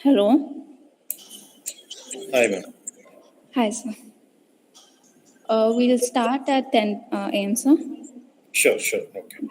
Hello. Hi, ma'am. Hi, sir. We'll start at 10 a.m., sir. Sure, sure. Okay.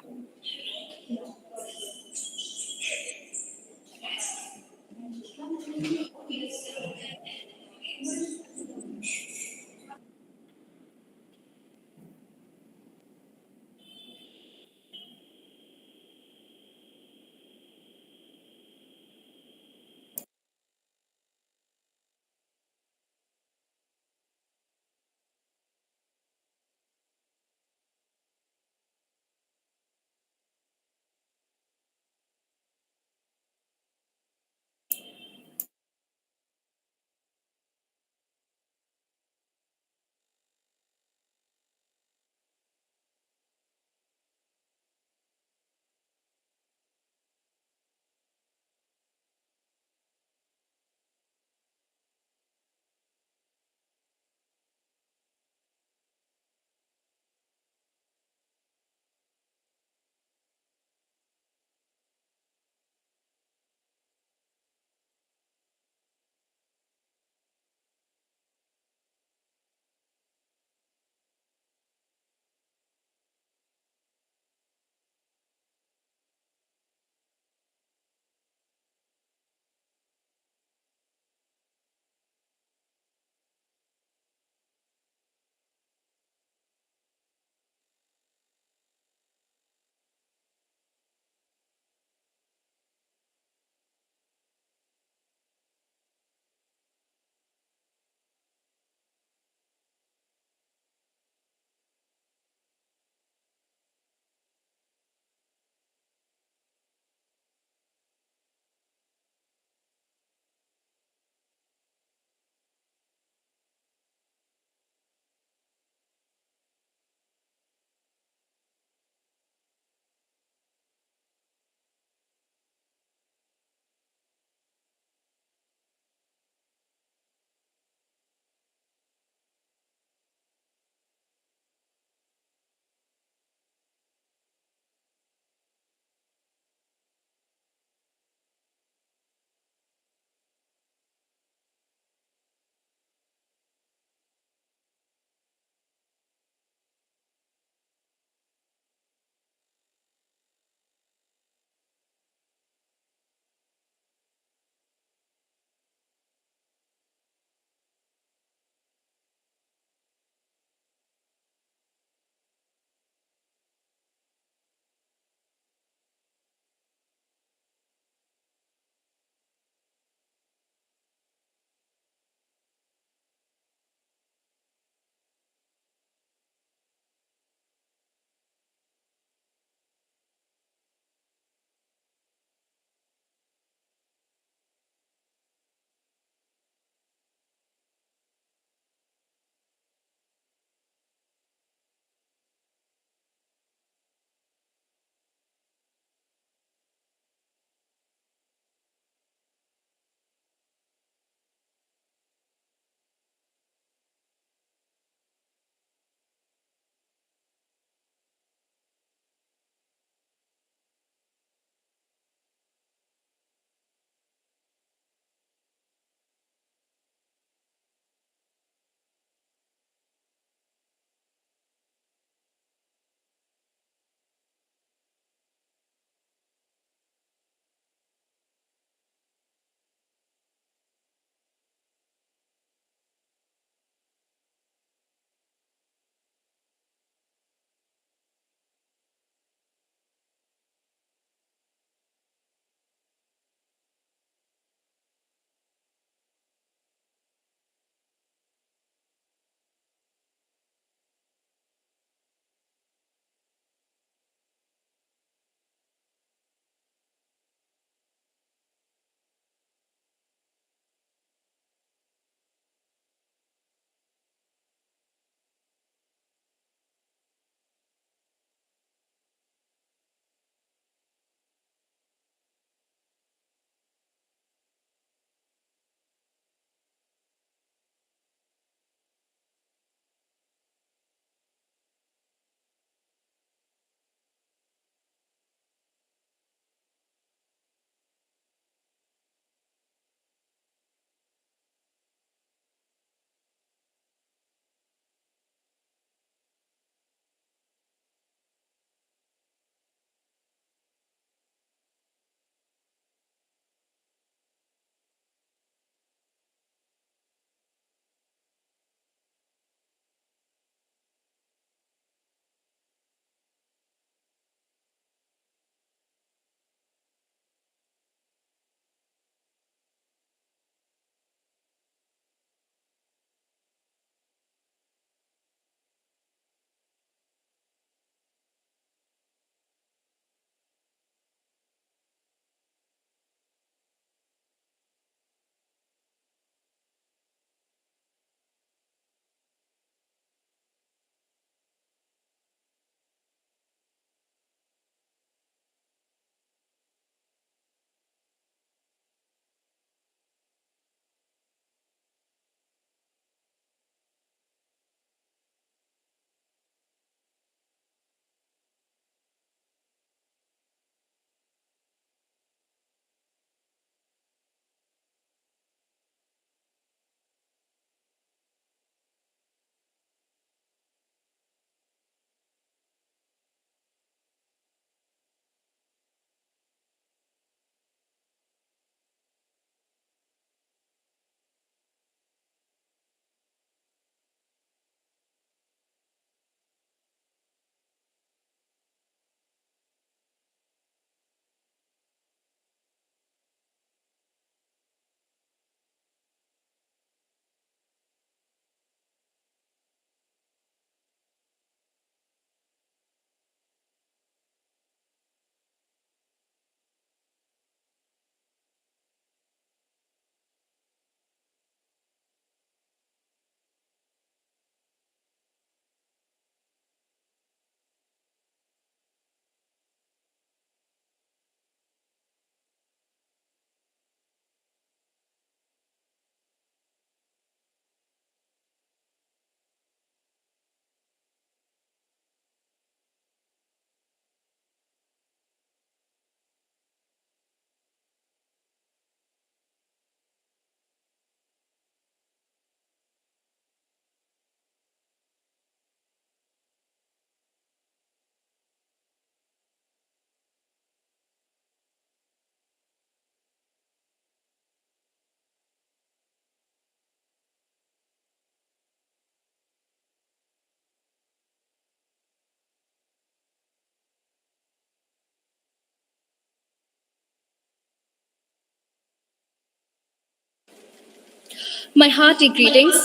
My hearty greetings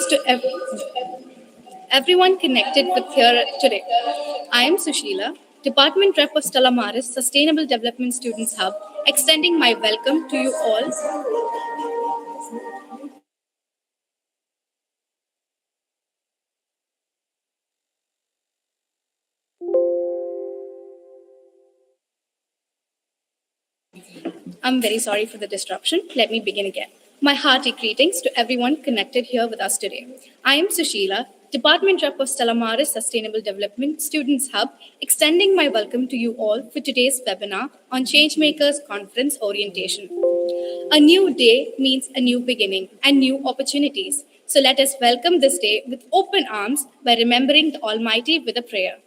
to everyone connected with here today. I am Sushila, Department Rep of Stella Maris Sustainable Development Students Hub, extending my welcome to you all. I'm very sorry for the disruption. Let me begin again. My hearty greetings to everyone connected here with us today. I am Sushila, Department Rep of Stella Maris Sustainable Development Students Hub, extending my welcome to you all for today's webinar on Changemakers Conference Orientation. A new day means a new beginning and new opportunities. So let us welcome this day with open arms by remembering the Almighty with a prayer.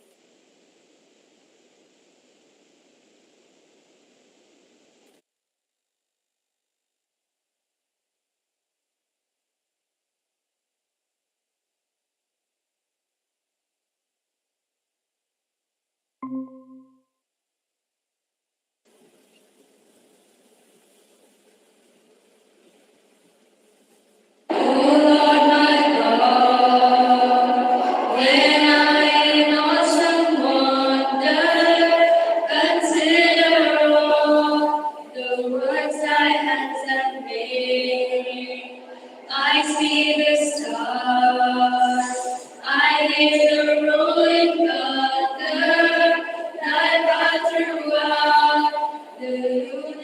I see the stars. I hear the rolling thunder that runs throughout the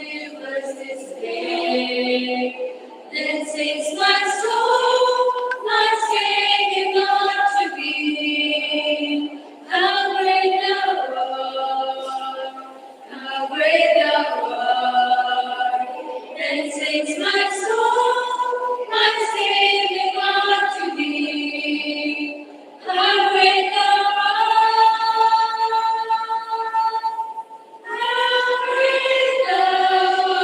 universe display. Then sings my soul, my singing ought to be. How great thou art, how great thou art. Then sings my soul, my singing ought to be. How great thou art, how great thou art.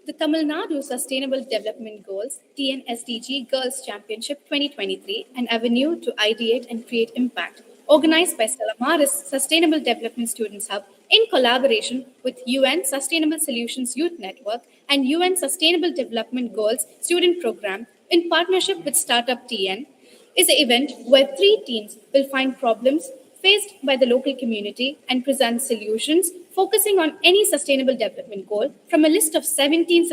The Tamil Nadu Sustainable Development Goals (TNSDG Girls Championship 2023), an avenue to ideate and create impact, organized by Stella Maris Sustainable Development Students Hub in collaboration with UN Sustainable Solutions Youth Network and UN Sustainable Development Goals Student Program in partnership with Startup TN, is an event where three teams will find problems faced by the local community and present solutions focusing on any sustainable development goal from a list of 17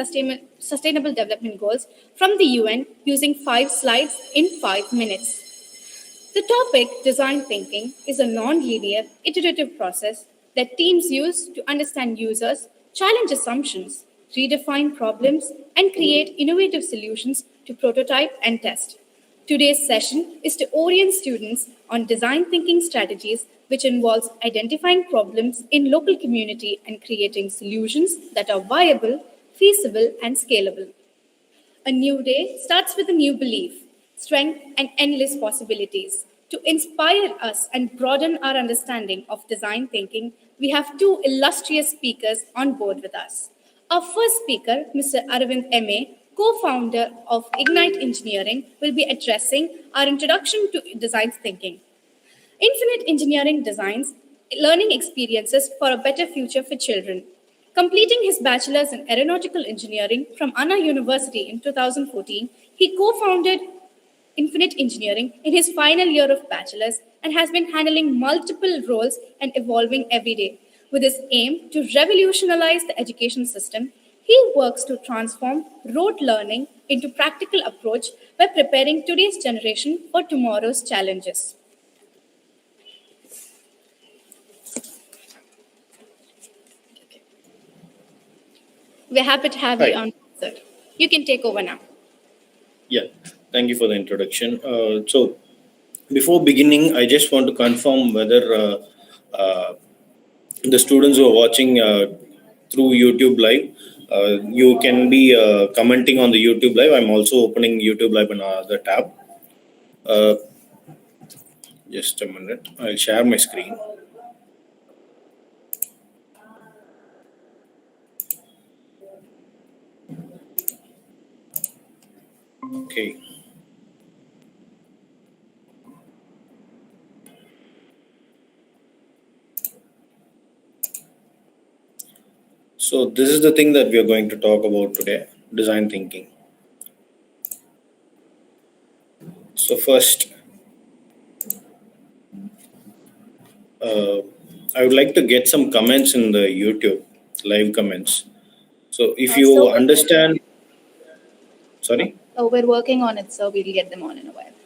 sustainable development goals from the UN using 5 slides in 5 minutes. The topic, design thinking, is a non-linear, iterative process that teams use to understand users, challenge assumptions, redefine problems, and create innovative solutions to prototype and test. Today's session is to orient students on design thinking strategies, which involves identifying problems in local community and creating solutions that are viable, feasible, and scalable. A new day starts with a new belief, strength, and endless possibilities. To inspire us and broaden our understanding of design thinking, we have two illustrious speakers on board with us. Our first speaker, Mr. Aravind M.A., co founder of Ignite Engineering, will be addressing our introduction to design thinking. Infinite Engineering designs learning experiences for a better future for children. Completing his bachelor's in aeronautical engineering from Anna University in 2014, he co founded Infinite Engineering in his final year of bachelor's and has been handling multiple roles and evolving every day. With his aim to revolutionize the education system, he works to transform rote learning into practical approach by preparing today's generation for tomorrow's challenges. We're happy to have you Hi. on, sir. You can take over now. Yeah, thank you for the introduction. So, before beginning, I just want to confirm whether the students who are watching through YouTube Live, you can be commenting on the YouTube Live. I'm also opening YouTube Live on another tab. Uh, just a minute. I'll share my screen. Okay. So this is the thing that we are going to talk about today: design thinking. So first, uh, I would like to get some comments in the YouTube live comments. So if you So understand, sorry. we're working on it, so we'll get them on in a while.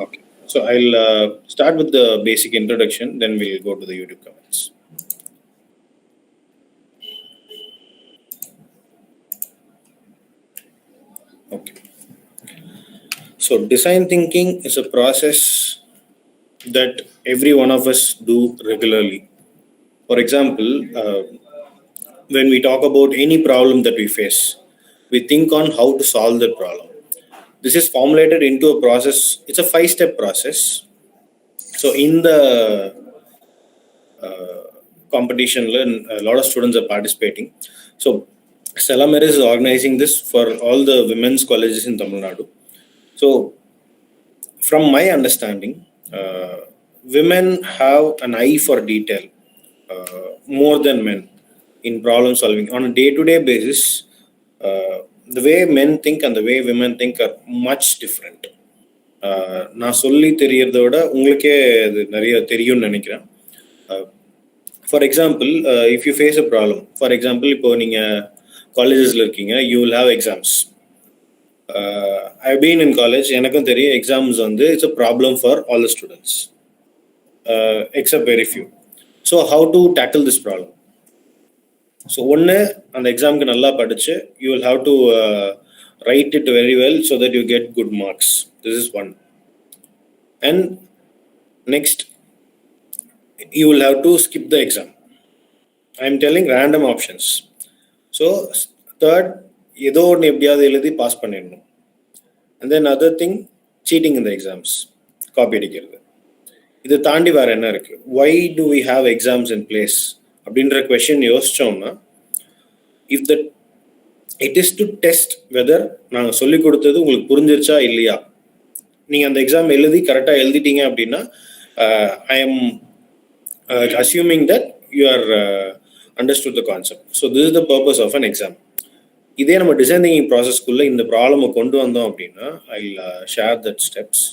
Okay. So I'll start with the basic introduction, then we'll go to the YouTube comments. Okay. So design thinking is a process that every one of us do regularly. For example, when we talk about any problem that we face, we think on how to solve that problem. This is formulated into a process. It's a 5-step process. So in the competition, a lot of students are participating. So Salamir is organizing this for all the women's colleges in Tamil Nadu. So from my understanding, women have an eye for detail more than men in problem solving on a day-to-day basis. The way men think and the way women think are much different. நான் சொல்லி தெரியறத விட உங்களுக்கே அது நிறைய தெரியும்னு நினைக்கிறேன். For example, if you face a problem, for example இப்போ நீங்கள் காலேஜஸில் இருக்கீங்க, you will have exams. I been in college, எனக்கும் தெரியும் எக்ஸாம்ஸ் வந்து it's a problem for all the students except very few. So how to tackle this problem? So ஒன்று, அந்த எக்ஸாமுக்கு நல்லா படித்து you will have to write it very well so that you get good marks. This is one. And next, you will have to skip the exam. I am telling random options. So third, ஏதோ ஒன்று எப்படியாவது எழுதி pass பண்ணிடணும். And then other thing, cheating in the exams, copy அடிக்கிறது. இதை தாண்டி வேறு என்ன இருக்குது? Why do we have exams in place அப்படின்ற கொஷின் யோசிச்சோம்னா, if the it is to test whether நாங்கள் சொல்லிக் கொடுத்தது உங்களுக்கு புரிஞ்சிருச்சா இல்லையா. நீங்கள் அந்த எக்ஸாம் எழுதி கரெக்டாக எழுதிட்டீங்க அப்படின்னா, I am assuming that you are understood the concept. So this is the purpose of an exam. இதே நம்ம டிசைன் திங்கிங் ப்ராசஸ்க்குள்ளே இந்த ப்ராப்ளமை கொண்டு வந்தோம் அப்படின்னா, ஐ share that steps.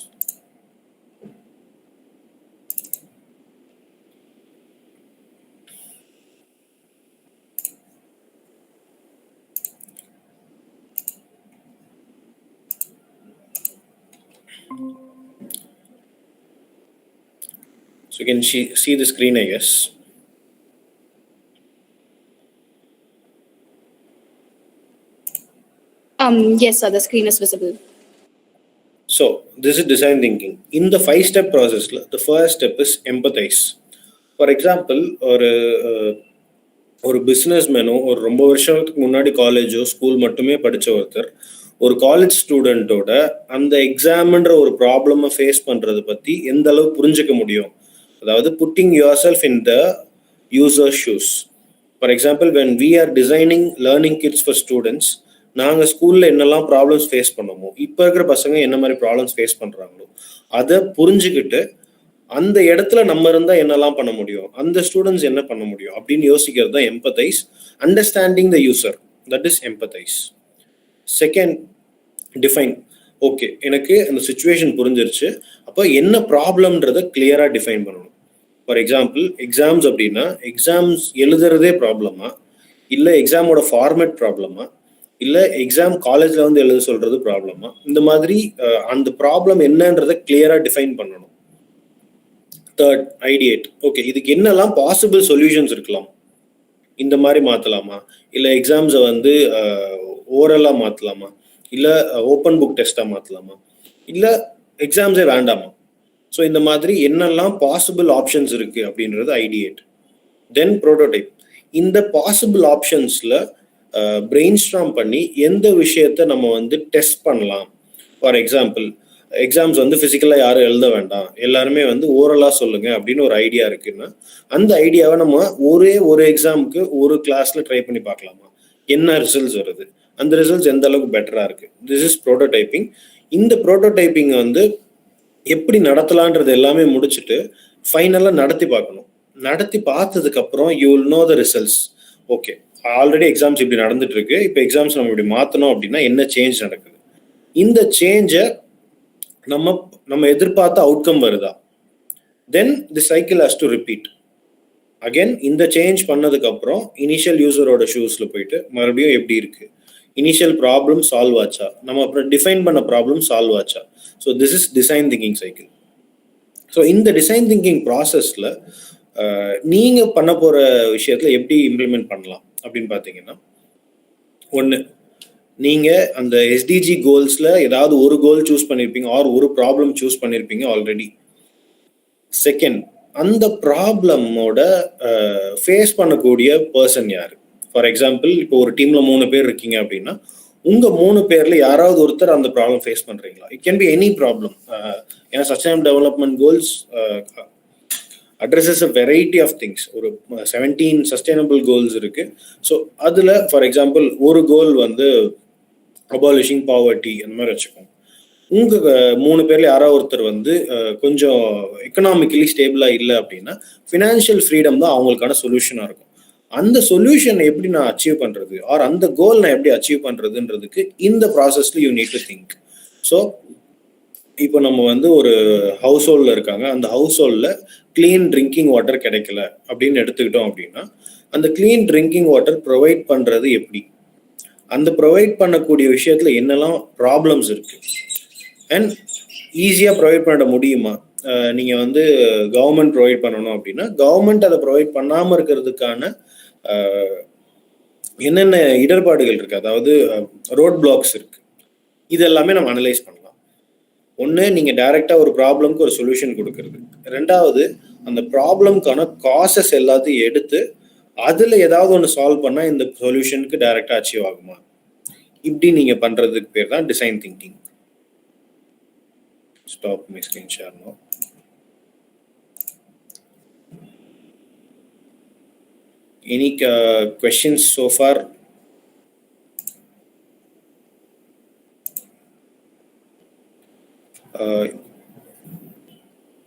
So you can see the screen, I guess. Yes, sir, the screen is visible. So this is design thinking. In the 5-step process, the first step is empathize. For example, ஒரு business மேனோ ஒரு ரொம்ப வருஷத்துக்கு முன்னாடி காலேஜோ school மட்டுமே படித்த ஒருத்தர் ஒரு college ஸ்டூடெண்ட்டோட அந்த எக்ஸாம்ன்ற ஒரு ப்ராப்ளமை ஃபேஸ் பண்ணுறதை பற்றி எந்த அளவு புரிஞ்சுக்க முடியும்? அதாவது putting yourself in the user shoes. For example, when we are designing learning kits for students, நாங்கள் ஸ்கூலில் என்னெல்லாம் ப்ராப்ளம்ஸ் ஃபேஸ் பண்ணோமோ, இப்போ இருக்கிற பசங்க என்ன மாதிரி ப்ராப்ளம்ஸ் ஃபேஸ் பண்ணுறாங்களோ அதை புரிஞ்சுக்கிட்டு அந்த இடத்துல நம்ம இருந்தால் என்னெல்லாம் பண்ண முடியும், அந்த ஸ்டூடெண்ட்ஸ் என்ன பண்ண முடியும் அப்படின்னு யோசிக்கிறது தான் empathise. Understanding the user, that is empathise. Second, define. Okay, எனக்கு அந்த சுச்சுவேஷன் புரிஞ்சிருச்சு, அப்போ என்ன ப்ராப்ளம்ன்றதை கிளியராக டிஃபைன் பண்ணணும். ஃபார் எக்ஸாம்பிள், எக்ஸாம்ஸ் அப்படின்னா எக்ஸாம்ஸ் எழுதுறதே ப்ராப்ளமா, இல்லை எக்ஸாமோட ஃபார்மேட் ப்ராப்ளமா, இல்லை எக்ஸாம் காலேஜில் வந்து எழுத சொல்கிறது ப்ராப்ளமா, இந்த மாதிரி அந்த ப்ராப்ளம் என்னன்றதை கிளியராக டிஃபைன் பண்ணணும். Third, ideate. ஓகே, இதுக்கு என்னெல்லாம் பாசிபிள் சொல்யூஷன்ஸ் இருக்கலாம், இந்த மாதிரி மாற்றலாமா, இல்லை எக்ஸாம்ஸை வந்து ஓரலாக மாற்றலாமா, இல்லை ஓப்பன் புக் டெஸ்ட்டாக மாற்றலாமா, இல்லை எக்ஸாம்ஸே வேண்டாமா. ஸோ இந்த மாதிரி என்னெல்லாம் பாசிபிள் ஆப்ஷன்ஸ் இருக்குது அப்படின்றது ஐடியேட். தென் ப்ரோட்டோடைப். இந்த பாசிபிள் ஆப்ஷன்ஸில் பிரெயின் ஸ்டார்ம் பண்ணி எந்த விஷயத்தை நம்ம வந்து டெஸ்ட் பண்ணலாம். ஃபார் எக்ஸாம்பிள், எக்ஸாம்ஸ் வந்து ஃபிசிக்கலாக யாரும் எழுத வேண்டாம், எல்லாருமே வந்து ஓரலாக சொல்லுங்க அப்படின்னு ஒரு ஐடியா இருக்குன்னா, அந்த ஐடியாவை நம்ம ஒரு எக்ஸாமுக்கு ஒரு கிளாஸில் ட்ரை பண்ணி பார்க்கலாமா, என்ன ரிசல்ட்ஸ் வருது, அந்த ரிசல்ட்ஸ் எந்த அளவுக்கு பெட்டராக இருக்குது. This is prototyping. இந்த ப்ரோட்டோடைப்பிங் வந்து எப்படி நடத்தலான்றது எல்லாமே முடிச்சுட்டு ஃபைனலாக நடத்தி பார்க்கணும். நடத்தி பார்த்ததுக்கப்புறம் you will know the results. Okay, already exams இப்படி நடந்துட்டு இருக்கு, இப்போ எக்ஸாம்ஸ் நம்ம இப்படி மாற்றணும் அப்படின்னா என்ன சேஞ்ச் நடக்குது, இந்த சேஞ்சை நம்ம நம்ம எதிர்பார்த்த அவுட்கம் வருதா, then the cycle has to repeat again. இந்த சேஞ்ச் பண்ணதுக்கு அப்புறம் இனிஷியல் யூசரோட ஷூஸ்ல போயிட்டு மறுபடியும் எப்படி இருக்கு, இனிஷியல் ப்ராப்ளம் சால்வ் ஆச்சா, நம்ம அப்புறம் டிஃபைன் பண்ண ப்ராப்ளம் சால்வ் ஆச்சா. So this is design thinking cycle. So இந்த டிசைன் திங்கிங் ப்ராசஸ்ல நீங்க பண்ண போற விஷயத்துல எப்படி இம்ப்ளிமெண்ட் பண்ணலாம் அப்படின்னு பார்த்தீங்கன்னா, ஒன்று, நீங்க அந்த எஸ்டிஜி கோல்ஸ்ல ஏதாவது ஒரு கோல் சூஸ் பண்ணிருப்பீங்க ஆர் ஒரு ப்ராப்ளம் சூஸ் பண்ணிருப்பீங்க ஆல்ரெடி. செகண்ட், அந்த ப்ராப்ளமோட ஃபேஸ் பண்ணக்கூடிய பர்சன் யாரு. ஃபார் எக்ஸாம்பிள், இப்போ ஒரு டீம்ல 3 பேர் இருக்கீங்க அப்படின்னா உங்க 3 பேர்ல யாராவது ஒருத்தர் அந்த ப்ராப்ளம் ஃபேஸ் பண்றீங்களா. It can be any problem. ஏன்னா sustainable development goals addresses a variety of things. ஒரு 17 சஸ்டைனபிள் கோல்ஸ் இருக்கு. ஸோ அதுல ஃபார் எக்ஸாம்பிள் ஒரு கோல் வந்து அபாலிஷிங் பாவர்ட்டி அந்த மாதிரி வச்சுக்கோங்க. உங்க 3 பேர்ல யாராவது ஒருத்தர் வந்து கொஞ்சம் எக்கனாமிக்கலி ஸ்டேபிளா இல்லை அப்படின்னா ஃபினான்ஷியல் ஃப்ரீடம் தான் அவங்களுக்கான சொல்யூஷனா இருக்கும். அந்த சொல்யூஷன் எப்படி நான் அச்சீவ் பண்றது ஆர் அந்த கோல் நான் எப்படி அச்சீவ் பண்றதுன்றதுக்கு இந்த ப்ராசஸ்ல you need to think. So இப்போ நம்ம வந்து ஒரு ஹவுஸ் ஹோல்ட்ல இருக்காங்க, அந்த ஹவுஸ் ஹோல்ட்ல கிளீன் ட்ரிங்கிங் வாட்டர் கிடைக்கல அப்படின்னு எடுத்துக்கிட்டோம் அப்படின்னா அந்த கிளீன் ட்ரிங்கிங் வாட்டர் ப்ரொவைட் பண்றது எப்படி, அந்த ப்ரொவைட் பண்ணக்கூடிய விஷயத்துல என்னெல்லாம் ப்ராப்ளம்ஸ் இருக்கு அண்ட் ஈஸியாக ப்ரொவைட் பண்ண முடியுமா. நீங்கள் வந்து கவர்மெண்ட் ப்ரொவைட் பண்ணணும் அப்படின்னா கவர்மெண்ட் அதை ப்ரொவைட் பண்ணாமல் இருக்கிறதுக்கான என்னென்ன இடர்பாடுகள் இருக்கு, அதாவது ரோட் பிளாக்ஸ் இருக்கு, இது எல்லாமே நம்ம அனலைஸ் பண்ணலாம். ஒன்று, நீங்கள் டைரெக்டாக ஒரு ப்ராப்ளம்க்கு ஒரு சொல்யூஷன் கொடுக்கறது. ரெண்டாவது, அந்த ப்ராப்ளம்க்கான காசஸ் எல்லாத்தையும் எடுத்து அதில் ஏதாவது ஒன்று சால்வ் பண்ணால் இந்த சொல்யூஷனுக்கு டைரெக்டாக அச்சீவ் ஆகுமா. இப்படி நீங்கள் பண்ணுறதுக்கு பேர் தான் design thinking. Stop my screen share now. Any questions so far?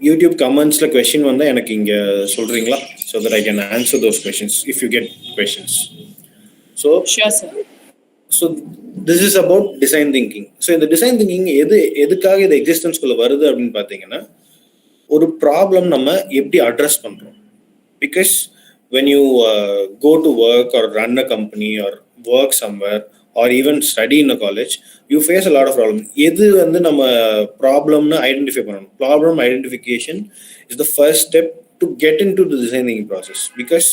YouTube comments la question vanda எனக்கு இங்க சொல்றீங்களா, so that I can answer those questions if you get questions. So sure sir. So this is about design thinking. So இந்த design thinking எதுக்காக இது எக்ஸிஸ்டன்ஸ்குள்ள வருது அப்படின்னு பார்த்தீங்கன்னா, ஒரு ப்ராப்ளம் நம்ம எப்படி அட்ரஸ் பண்றோம். Because when you go to work or run a company or work somewhere or even study in a college, you face a lot of problems. எது வந்து நம்ம ப்ராப்ளம்னு ஐடென்டிஃபை பண்ணணும். Problem identification is the first step to get in to the design thinking process. Because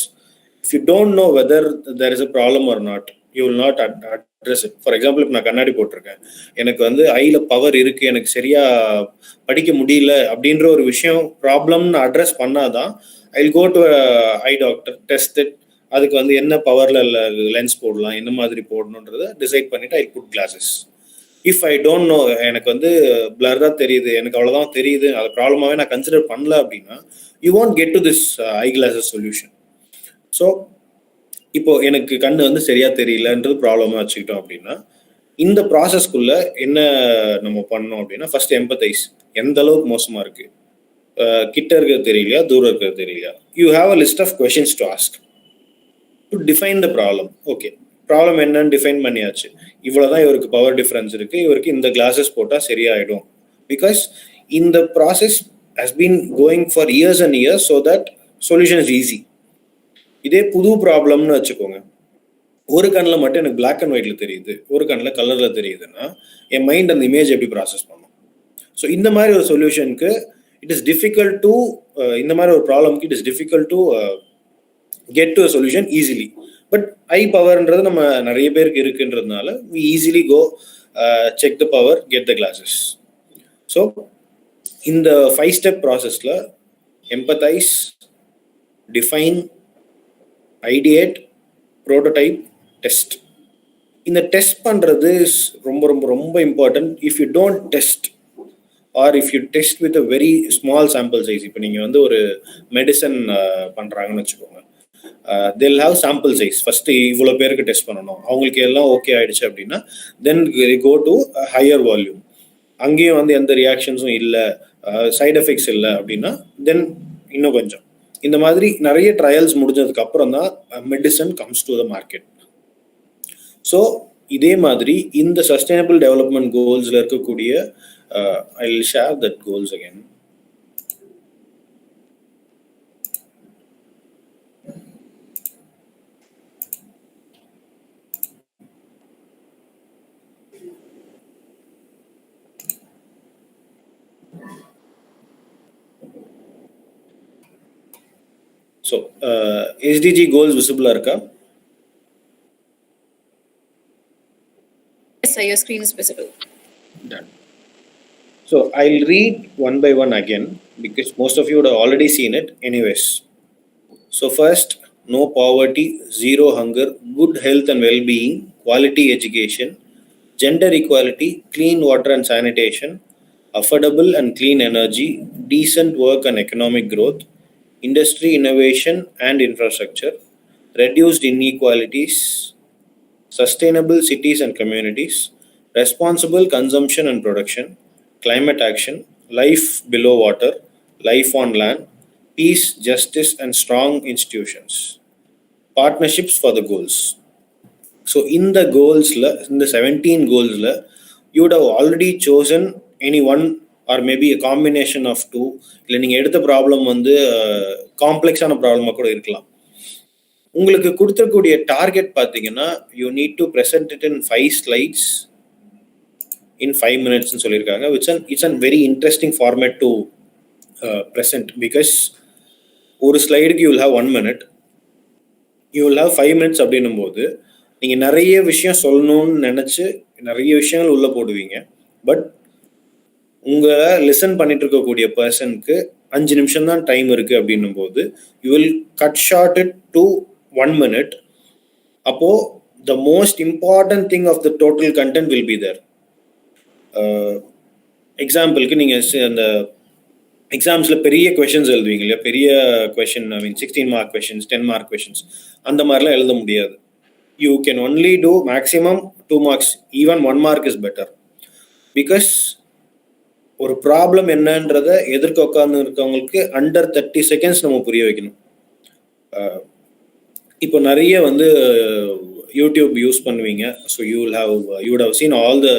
if you don't know whether there is a problem or not, you will not address it. For example, இப்போ நான் கண்ணாடி போட்டிருக்கேன், எனக்கு வந்து ஐல power இருக்கு, எனக்கு சரியா படிக்க முடியல அப்படின்ற ஒரு விஷயம் ப்ராப்ளம்னு அட்ரஸ் பண்ணாதான் I go to eye doctor, test it, அதுக்கு வந்து என்ன பவர்ல லென்ஸ் போடலாம், என்ன மாதிரி போடணுன்றதை டிசைட் பண்ணிட்டு I put glasses. If I don't know, எனக்கு வந்து பிளர்ரா தெரியுது, எனக்கு அவ்வளோதான் தெரியுது, அது ப்ராப்ளமாகவே நான் கன்சிடர் பண்ணல அப்படின்னா you want get to this I classes solution. So இப்போ எனக்கு கண்ணு வந்து சரியா தெரியலன்றது ப்ராப்ளமா வச்சுக்கிட்டோம் அப்படின்னா இந்த ப்ராசஸ்க்குள்ள என்ன நம்ம பண்ணோம் அப்படின்னா, ஃபர்ஸ்ட் எம்பத்தைஸ். எந்த அளவுக்கு மோசமா இருக்கு, கிட்ட இருக்கிறது தெரியலையா, தூரம் இருக்கிறது தெரியலையா. You have a list of questions to ask to define the problem. Okay, problem என்னன்னு டிஃபைன் பண்ணியாச்சு, இவ்வளோதான் இவருக்கு பவர் டிஃபரன்ஸ் இருக்கு, இவருக்கு இந்த கிளாஸஸ் போட்டால் சரியாயிடும். பிகாஸ் இந்த process has been going for years and years, so that solution is easy. இதே புது ப்ராப்ளம்னு வச்சுக்கோங்க, ஒரு கண்ணில் மட்டும் எனக்கு பிளாக் அண்ட் ஒயிட்ல தெரியுது, ஒரு கண்ணில் கலர்ல தெரியுதுன்னா என் மைண்ட் அந்த இமேஜ் எப்படி ப்ராசஸ் பண்ணும். ஸோ இந்த மாதிரி ஒரு சொல்யூஷனுக்கு இட் இஸ் டிஃபிகல்ட் டு, இந்த மாதிரி ஒரு ப்ராப்ளம்க்கு it is difficult to get to a solution easily. But eye பவர்ன்றது நம்ம நிறைய பேருக்கு இருக்குன்றதுனால we easily go check the power, get the glasses. So இந்த 5 ஸ்டெப் ப்ராசஸ்ல empathise, define, ideate, prototype, test. இந்த டெஸ்ட் பண்றது ரொம்ப ரொம்ப ரொம்ப important. If you don't test or if you test with a very small sample size, இப்போ நீங்கள் வந்து ஒரு மெடிசன் பண்ணுறாங்கன்னு வச்சுக்கோங்க, they'll have sample size. First இவ்வளோ பேருக்கு டெஸ்ட் பண்ணணும், அவங்களுக்கு எல்லாம் ஓகே ஆயிடுச்சு அப்படின்னா தென் கோ டு ஹையர் வால்யூம். அங்கேயும் வந்து எந்த ரியாக்ஷன்ஸும் இல்லை, சைட் எஃபெக்ட்ஸ் இல்லை அப்படின்னா தென் இன்னும் கொஞ்சம் இந்த மாதிரி நிறைய ட்ரையல்ஸ் முடிஞ்சதுக்கு அப்புறம் தான் medicine comes to the market. So இதே மாதிரி இந்த சஸ்டைனபிள் டெவலப்மெண்ட் கோல்ஸில் இருக்கக்கூடிய I will share that goals again. So SDG goals விசிபிளாக இருக்கா? Yes, sir, your screen is visible. Done. So I'll read one by one again because most of you would have already seen it anyways. So first, no poverty, zero hunger, good health and well-being, quality education, gender equality, clean water and sanitation, affordable and clean energy, decent work and economic growth, industry innovation and infrastructure, reduced inequalities, sustainable cities and communities, responsible consumption and production, climate action, life below water, life on land, peace, justice, and strong institutions, partnerships for the goals. So, in the goals, in the 17 goals, you would have already chosen any one or maybe a combination of two. இல்லை நீங்கள் எடுத்த problem வந்து காம்ப்ளெக்ஸான ப்ராப்ளமாக கூட இருக்கலாம். உங்களுக்கு கொடுத்தக்கூடிய target பார்த்தீங்கன்னா you need to present it in 5 slides in 5 minutes சொல்லியிருக்காங்க. It's an very interesting format to present because ஒரு ஸ்லைடுக்கு you will have 1 minute, you will have 5 minutes அப்படின்னும் போது நீங்கள் நிறைய விஷயம் சொல்லணும்னு நினச்சி நிறைய விஷயங்கள் உள்ளே போடுவீங்க. பட் உங்களை லிசன் பண்ணிட்டு இருக்கக்கூடிய பர்சனுக்கு 5 நிமிஷம் தான் டைம் இருக்குது அப்படின்னும் போது you will cut short it to 1 minute. அப்போ the most important thing of the total content will be there. எக்ஸாம்பிளுக்கு நீங்கள் அந்த எக்ஸாம்ஸில் பெரிய கொஷின்ஸ் எழுதுவீங்க இல்லையா, பெரிய question, I mean 16 mark questions, 10 mark questions, அந்த மாதிரிலாம் எழுத முடியாது. You can only do maximum 2 marks, even 1 mark is better. Because ஒரு ப்ராப்ளம் என்னன்றதை எதிர்க்க உட்கார்ந்து இருக்கவங்களுக்கு அண்டர் 30 seconds நம்ம புரிய வைக்கணும். இப்போ நிறைய வந்து யூடியூப் யூஸ் பண்ணுவீங்க. So you would have seen all the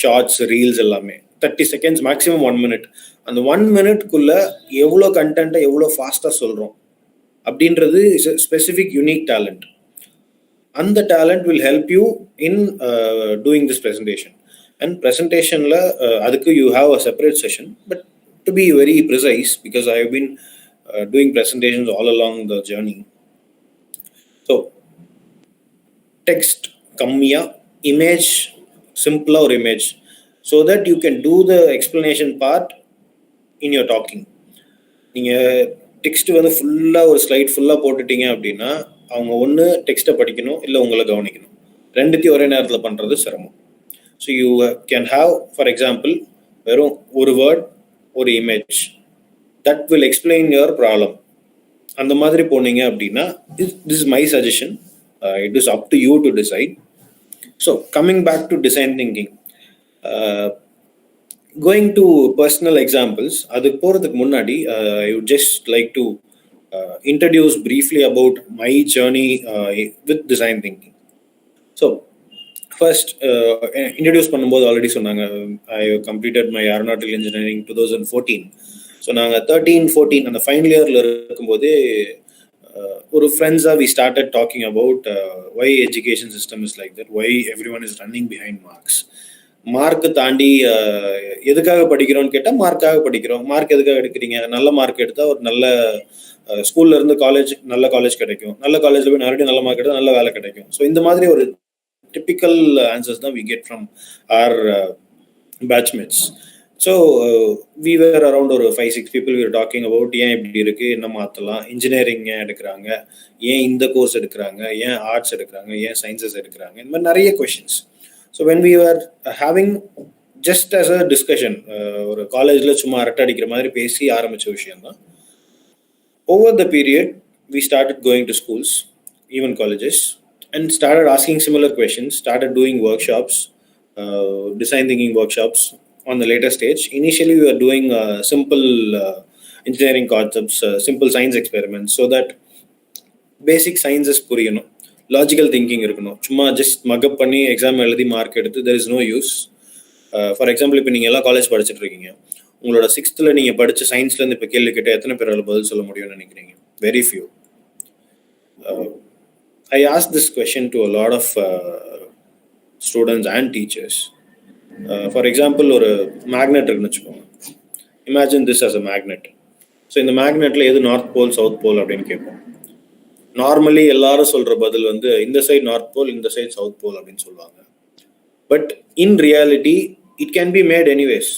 shorts, reels எல்லாமே 30 seconds, மேக்ஸிமம் 1 minute. அந்த 1 minuteக்குள்ள எவ்வளோ கண்டென்ட்டை எவ்வளோ ஃபாஸ்ட்டாக சொல்கிறோம் அப்படின்றது is a specific unique talent. அந்த talent will help you in doing this presentation. And ப்ரெசன்டேஷனில் அதுக்கு you have a separate session. But to be very precise, because I have been doing presentations all along the journey. So text கம்மியாக, image சிம்பிளாக ஒரு image, so that you can do the explanation part in your talking. நீங்கள் text வந்து ஃபுல்லாக ஒரு slide ஃபுல்லாக போட்டுட்டீங்க அப்படின்னா அவங்க ஒன்று டெக்ஸ்ட்டை படிக்கணும், இல்லை உங்களை கவனிக்கணும். ரெண்டுத்தையும் ஒரே நேரத்தில் பண்ணுறது சிரமம். So you can have, for example, வெறும் ஒரு வேர்ட், ஒரு image, that will explain your problem. அந்த மாதிரி போனீங்க அப்படின்னா this is my suggestion. It is up to you to decide. So coming back to design thinking, going to personal examples, அதுக்கு போகிறதுக்கு முன்னாடி I would just like to introduce briefly about my journey with design thinking. So first, introduce பண்ணும்போது already சொன்னாங்க, I completed my aeronautical engineering 2014. So நாங்கள் 13-14 அந்த final இயரில் இருக்கும்போதே ஒரு ஃப்ரெண்ட்ஸாக we started talking about why education system is like that, why everyone is running behind marks. Mark தாண்டி எதுக்காக படிக்கிறோன்னு கேட்டால் மார்க்காக படிக்கிறோம். மார்க் எதுக்காக எடுக்கிறீங்க? நல்ல மார்க் எடுத்தால் ஒரு நல்ல ஸ்கூல்ல இருந்து காலேஜ், நல்ல காலேஜ் கிடைக்கும், நல்ல காலேஜில் போய் மறுபடியும் நல்ல மார்க் எடுத்தால் நல்ல வேலை கிடைக்கும். ஸோ இந்த மாதிரி ஒரு டிப்பிக்கல் ஆன்சர்ஸ் தான் we get from our batchmates. So we were around ஒரு 5-6 people we were talking about ஏன் இப்படி இருக்குது, என்ன மாற்றலாம், இன்ஜினியரிங் ஏன் எடுக்கிறாங்க, ஏன் இந்த கோர்ஸ் எடுக்கிறாங்க, ஏன் ஆர்ட்ஸ் எடுக்கிறாங்க, ஏன் சயின்சஸ் எடுக்கிறாங்க, இந்த மாதிரி நிறைய questions. So when we are having just as a discussion, ஒரு காலேஜில் சும்மா அரட்டை அடிக்கிற மாதிரி பேசி ஆரம்பித்த விஷயம்தான். Over the period, we started going to schools, even colleges, and started asking similar questions, started doing workshops, design thinking workshops on the later stage. Initially, we were doing simple engineering concepts, simple science experiments, so that basic sciences புரியணும், logical thinking இருக்கணும். சும்மா just mug up பண்ணி exam எழுதி mark எடுத்து there is no use. For example, இப்போ நீங்கள் எல்லாம் college படிச்சுட்டு இருக்கீங்க. உங்களோட 6th நீங்கள் படித்த சயின்ஸ்லேருந்து இப்போ கேள்வி கேட்டால் எத்தனை பேரால் பதில் சொல்ல முடியும்னு நினைக்கிறீங்க? Very few. I ask this question to a lot of students and teachers. For example, ஒரு மேக்னெட் இருக்குன்னு வச்சுக்கோங்க. Imagine this as a magnet. So இந்த மேக்னெட்டில் எது நார்த் போல் சவுத் போல் அப்படின்னு கேட்போம். நார்மலி எல்லாரும் சொல்கிற பதில் வந்து இந்த சைட் நார்த் போல், இந்த சைட் சவுத் போல் அப்படின்னு சொல்லுவாங்க. But in reality it can be made anyways.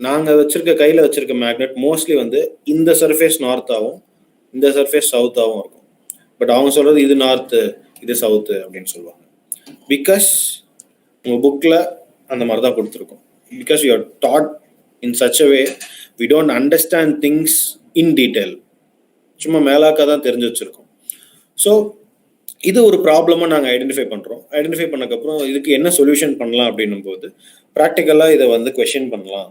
நாங்கள் கையில் வச்சிருக்க மேக்னெட் மோஸ்ட்லி வந்து இந்த சர்ஃபேஸ் நார்த்தாகவும் இந்த சர்ஃபேஸ் சவுத்தாகவும் இருக்கும். பட் அவங்க சொல்கிறது இது நார்த்து இது சவுத்து அப்படின்னு சொல்லுவாங்க. பிகாஸ் உங்கள் புக்கில் அந்த மாதிரி தான் கொடுத்துருக்கோம். Because you are taught in such a way we don't understand things in detail. சும்மா மேலாக்க தான் தெரிஞ்சு வச்சுருக்கோம். ஸோ இது ஒரு ப்ராப்ளமாக நாங்கள் ஐடென்டிஃபை பண்ணுறோம். ஐடென்டிஃபை பண்ணக்கப்புறம் இதுக்கு என்ன சொல்யூஷன் பண்ணலாம் அப்படின்னும் போது ப்ராக்டிக்கலாக இதை வந்து கொஷின் பண்ணலாம்.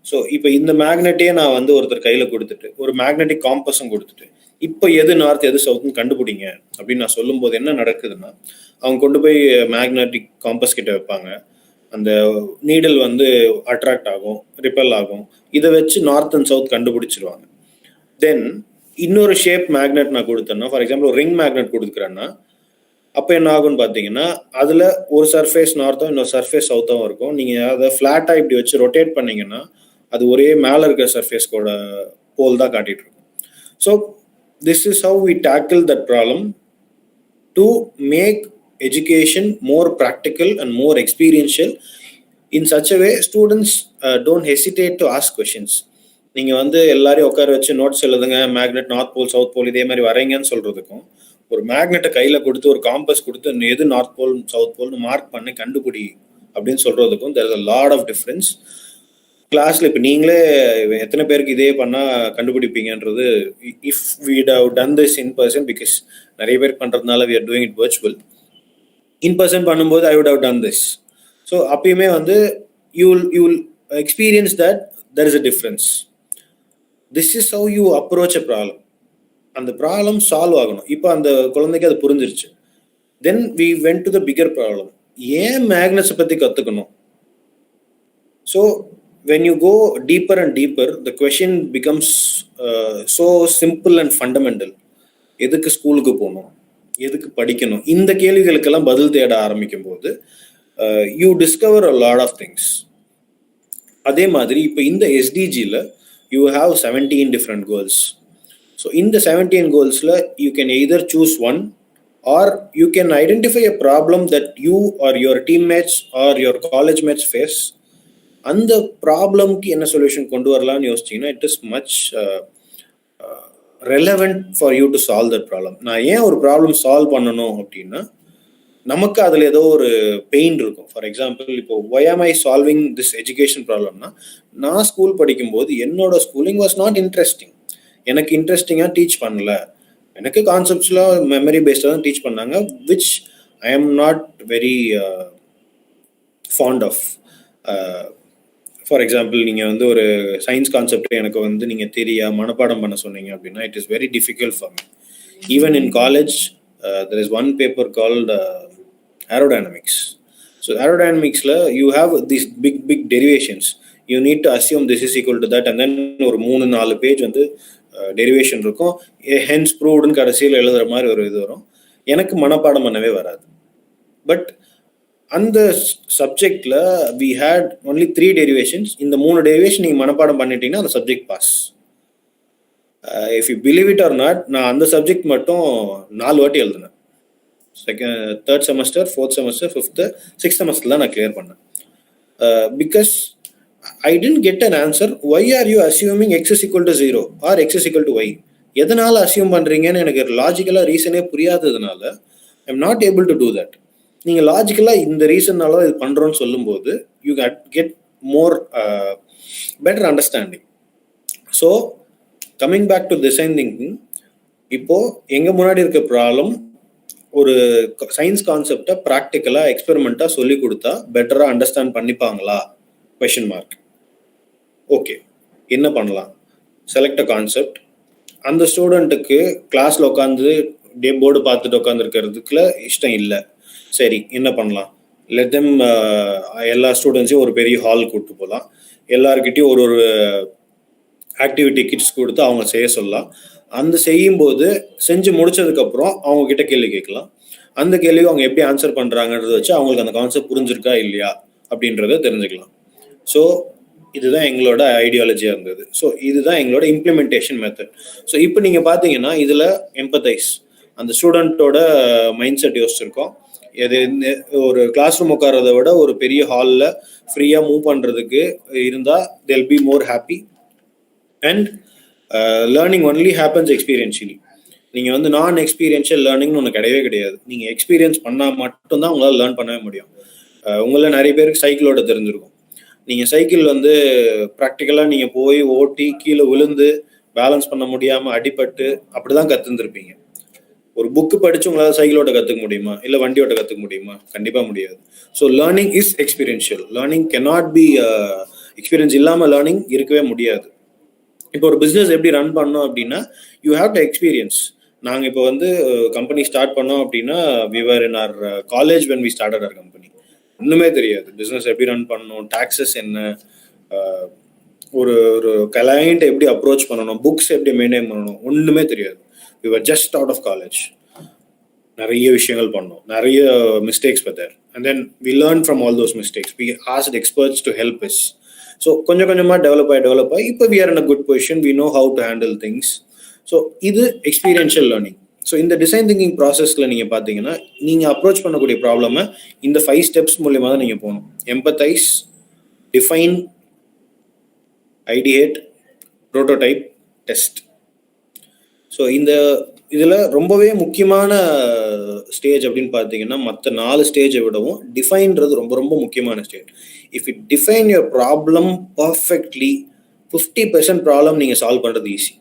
ஸோ இப்போ இந்த மேக்னெட்டே நான் வந்து ஒருத்தர் கையில் கொடுத்துட்டு ஒரு மேக்னெட்டிக் காம்பஸும் கொடுத்துட்டு இப்போ எது நார்த் எது சவுத்னு கண்டுபிடிங்க அப்படின்னு நான் சொல்லும்போது என்ன நடக்குதுன்னா, அவங்க கொண்டு போய் மேக்னெட்டிக் காம்பஸ் கிட்ட வைப்பாங்க. அந்த நீடல் வந்து அட்ராக்ட் ஆகும், ரிப்பல் ஆகும். இதை வச்சு நார்த் அண்ட் சவுத் கண்டுபிடிச்சிருவாங்க. தென் இன்னொரு ஷேப் மேக்னெட் நான் கொடுத்தேன்னா, ஃபார் எக்ஸாம்பிள் ஒரு ரிங் மேக்னெட் கொடுக்குறேன்னா, அப்போ என்ன ஆகும்னு பார்த்தீங்கன்னா, அதில் ஒரு சர்ஃபேஸ் நார்த்தும் இன்னொரு சர்ஃபேஸ் சவுத்தாகவும் இருக்கும். நீங்கள் அதை ஃப்ளாட்டாக இப்படி வச்சு ரொட்டேட் பண்ணிங்கன்னா அது ஒரே மேலே இருக்கிற சர்ஃபேஸ்கோட போல் தான் காட்டிகிட்டு இருக்கும். So this is how we tackle that problem to make education more practical and more experiential in such a way students don't hesitate to ask questions. நீங்கள் வந்து எல்லாரையும் உட்கார வச்சு நோட்ஸ் எழுதுங்க, magnet north pole south pole இதே மாதிரி வரைங்கன்னு சொல்கிறதுக்கும், ஒரு மேக்னெட்டை கையில் கொடுத்து ஒரு காம்பஸ் கொடுத்து எது நார்த் போல் சவுத் போல்னு மார்க் பண்ணி கண்டுபிடி அப்படின்னு சொல்கிறதுக்கும் there is a lot of difference. கிளாஸில் இப்போ நீங்களே எத்தனை பேருக்கு இதே பண்ணால் கண்டுபிடிப்பீங்கன்றது, if we have done this in person, because நிறைய பேர் பண்ணுறதுனால we are doing it virtual. In person பண்ணும்போது I would have done this. So அப்பயுமே வந்து you will experience that there is a difference. This is how you approach a problem. அந்த problem solve ஆகணும். இப்போ அந்த குழந்தைக்கு அது புரிஞ்சிருச்சு. Then we went to the bigger problem. ஏன் மேக்னெட்ஸை பற்றி கற்றுக்கணும்? So when you go deeper and deeper the question becomes so simple and fundamental. எதுக்கு ஸ்கூலுக்கு போகணும், எதுக்கு படிக்கணும், இந்த கேள்விகளுக்கெல்லாம் பதில் தேட ஆரம்பிக்கும் போது you discover a lot of things. அதே மாதிரி இப்போ இந்த எஸ்டிஜியில் you have 17 different goals. So இந்த 17 கோல்ஸில் you can either choose one or you can identify a problem that you or your teammates or your college mates face. அந்த ப்ராப்ளம்க்கு என்ன சொல்யூஷன் கொண்டு வரலாம்னு யோசிச்சிங்கன்னா it is much relevant for you to solve that problem. நான் ஏன் ஒரு problem solve பண்ணணும் அப்படின்னா, நமக்கு அதில் ஏதோ ஒரு பெயின் இருக்கும். ஃபார் எக்ஸாம்பிள், இப்போ why am I solving this education problemனா, நான் ஸ்கூல் படிக்கும்போது என்னோட ஸ்கூலிங் வாஸ் நாட் இன்ட்ரெஸ்டிங். எனக்கு இன்ட்ரெஸ்டிங்காக டீச் பண்ணல. எனக்கு கான்செப்ட்ஸ்லாம் மெமரி பேஸ்டாக தான் டீச் பண்ணாங்க, which I am not very fond of. For example, நீங்கள் வந்து ஒரு சயின்ஸ் கான்செப்ட் எனக்கு வந்து நீங்கள் மனப்பாடம் பண்ண சொன்னீங்க அப்படின்னா it is very difficult for me. Even in college there is one paper called aerodynamics. So ஏரோடைனமிக்ஸில் you have this big derivations. You need to assume this is equal to that and then ஒரு 3-4 page வந்து derivation இருக்கும். Hence ப்ரூவ்டுன்னு கடைசியில் எழுதுகிற மாதிரி ஒரு இது வரும். எனக்கு மனப்பாடம் பண்ணவே வராது. பட் அந்த சப்ஜெக்ட்ல வி ஹேட் ஒன்லி 3 டெரிவேஷன்ஸ். இந்த 3 டெரிவேஷன் நீங்கள் மனப்பாடம் பண்ணிட்டீங்கன்னா அந்த subject pass. If you believe it or not, நான் அந்த சப்ஜெக்ட் மட்டும் 4 வாட்டி எழுதினேன். Third semester, 4th semester, 5th, 6th செமஸ்டர்லாம் நான் கிளியர் பண்ணேன். Because I didn't get an answer. Why are you assuming x is equal to 0 or x is equal to y? எதனால assume பண்ணுறீங்கன்னு எனக்கு லாஜிக்கலாக ரீசனே புரியாததுனால I am not able to do that. நீங்கள் லாஜிக்கலாக இந்த ரீசன்னால இது பண்ணுறோன்னு சொல்லும்போது you get more better understanding. So coming back to design thinking, இப்போது எங்கள் முன்னாடி இருக்க ப்ராப்ளம் ஒரு சயின்ஸ் கான்செப்டை ப்ராக்டிக்கலாக எக்ஸ்பெரிமெண்ட்டாக சொல்லி கொடுத்தா பெட்டராக அண்டர்ஸ்டாண்ட் பண்ணிப்பாங்களா? Question mark. ஓகே, என்ன பண்ணலாம்? Select a concept. அந்த ஸ்டூடெண்ட்டுக்கு கிளாஸில் உட்காந்து டே போர்டு பார்த்துட்டு உட்காந்துருக்கிறதுக்குல இஷ்டம் இல்லை. சரி, என்ன பண்ணலாம்? லெட் தெம் எல்லா ஸ்டூடெண்ட்ஸையும் ஒரு பெரிய ஹால் கூப்பிட்டு போகலாம். எல்லாருக்கிட்டையும் ஒரு ஒரு ஆக்டிவிட்டி கிட்ஸ் கொடுத்து அவங்க செய்ய சொல்லலாம். அந்த செய்யும்போது செஞ்சு முடிச்சதுக்கப்புறம் அவங்க கிட்ட கேள்வி கேட்கலாம். அந்த கேள்வி அவங்க எப்படி ஆன்சர் பண்ணுறாங்கன்றத வச்சு அவங்களுக்கு அந்த கான்செப்ட் புரிஞ்சிருக்கா இல்லையா அப்படின்றத தெரிஞ்சுக்கலாம். ஸோ இதுதான் எங்களோட ஐடியாலஜியாக இருந்தது. ஸோ இதுதான் எங்களோட இம்ப்ளிமெண்டேஷன் மெத்தட். ஸோ இப்போ நீங்கள் பார்த்தீங்கன்னா இதில் எம்பத்தைஸ், அந்த ஸ்டூடெண்ட்டோட மைண்ட் செட் யோசிச்சிருக்கோம். எது ஒரு கிளாஸ் ரூம் உட்காரதை விட ஒரு பெரிய ஹாலில் ஃப்ரீயாக மூவ் பண்ணுறதுக்கு இருந்தால் they'll be more happy and learning only happens experientially. நீங்கள் வந்து நான் எக்ஸ்பீரியன்ஷியல் லேர்னிங்னு ஒன்று கிடையவே கிடையாது. நீங்கள் எக்ஸ்பீரியன்ஸ் பண்ணால் மட்டும்தான் உங்களால் லேர்ன் பண்ணவே முடியும். உங்களில் நிறைய பேருக்கு சைக்கிளோட தெரிஞ்சிருக்கும். நீங்கள் சைக்கிள் வந்து ப்ராக்டிக்கலாக நீங்கள் போய் ஓட்டி கீழே விழுந்து பேலன்ஸ் பண்ண முடியாமல் அடிபட்டு அப்படி தான் கற்றுந்துருப்பீங்க. ஒரு புக்கு படித்து உங்களால் சைக்கிளோட கற்றுக்க முடியுமா? இல்லை வண்டியோட கற்றுக்க முடியுமா? கண்டிப்பாக முடியாது. So learning is experiential. Learning cannot B experience இல்லாமல் லேர்னிங் இருக்கவே முடியாது. இப்போ ஒரு பிஸ்னஸ் எப்படி ரன் பண்ணோம் அப்படின்னா யூ ஹேவ் டு எக்ஸ்பீரியன்ஸ். நாங்கள் இப்போ வந்து கம்பெனி ஸ்டார்ட் பண்ணோம் அப்படின்னா we were in our college when we started our company. ஒன்றுமே தெரியாது பிஸ்னஸ் எப்படி ரன் பண்ணணும், டாக்ஸஸ் என்ன, ஒரு ஒரு கிளைண்ட் எப்படி அப்ரோச் பண்ணணும், புக்ஸ் எப்படி மெயின்டைன் பண்ணணும், ஒன்றுமே தெரியாது. we were just out of college. நிறைய விஷயங்கள் பண்ணோம், நிறைய mistakes were there and then we learned from all those mistakes. We asked experts to help us. So கொஞ்சம் கொஞ்சமாக டெவலப் ஆகி இப்போ we are in a good position, we know how to handle things. So இது experiential learning. So இந்த design thinking ப்ராசஸில் நீங்கள் பார்த்தீங்கன்னா நீங்கள் அப்ரோச் பண்ணக்கூடிய ப்ராப்ளமை இந்த 5 ஸ்டெப்ஸ் மூலியமாக தான் நீங்கள் போகணும். Empathise, define, ideate, prototype, test. So இந்த இதில் ரொம்பவே முக்கியமான ஸ்டேஜ் அப்படின்னு பார்த்தீங்கன்னா மற்ற 4 ஸ்டேஜை விடவும் டிஃபைன்றது ரொம்ப ரொம்ப முக்கியமான stage. If you define your problem perfectly 50% problem நீங்கள் சால்வ் பண்ணுறது ஈஸி.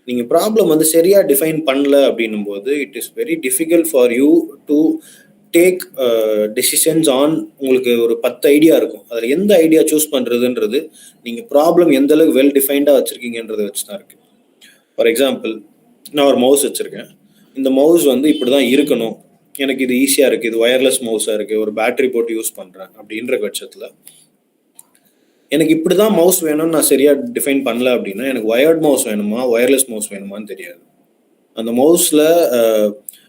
நீங்கள் ப்ராப்ளம் வந்து சரியாக டிஃபைன் பண்ணல அப்படின்னும் போது it is very difficult for you to take decisions on. உங்களுக்கு ஒரு 10 ஐடியா இருக்கும், அதில் எந்த ஐடியா சூஸ் பண்ணுறதுன்றது நீங்கள் ப்ராப்ளம் எந்த அளவுக்கு வெல் டிஃபைன்டாக வச்சுருக்கீங்கன்றதை வச்சு தான் இருக்குது. ஃபார் எக்ஸாம்பிள், நான் ஒரு மவுஸ் வச்சுருக்கேன். இந்த மவுஸ் வந்து இப்படி தான் இருக்கணும், எனக்கு இது ஈஸியாக இருக்குது, இது ஒயர்லெஸ் மவுஸாக இருக்குது, ஒரு பேட்டரி போட்டு யூஸ் பண்ணுறேன் அப்படின்ற பட்சத்தில் எனக்கு இப்படி தான் மவுஸ் வேணும்னு நான் சரியாக டிஃபைன் பண்ணல அப்படின்னா எனக்கு ஒயர்ட் மவுஸ் வேணுமா ஒயர்லெஸ் மவுஸ் வேணுமான்னு தெரியாது. அந்த மவுஸில்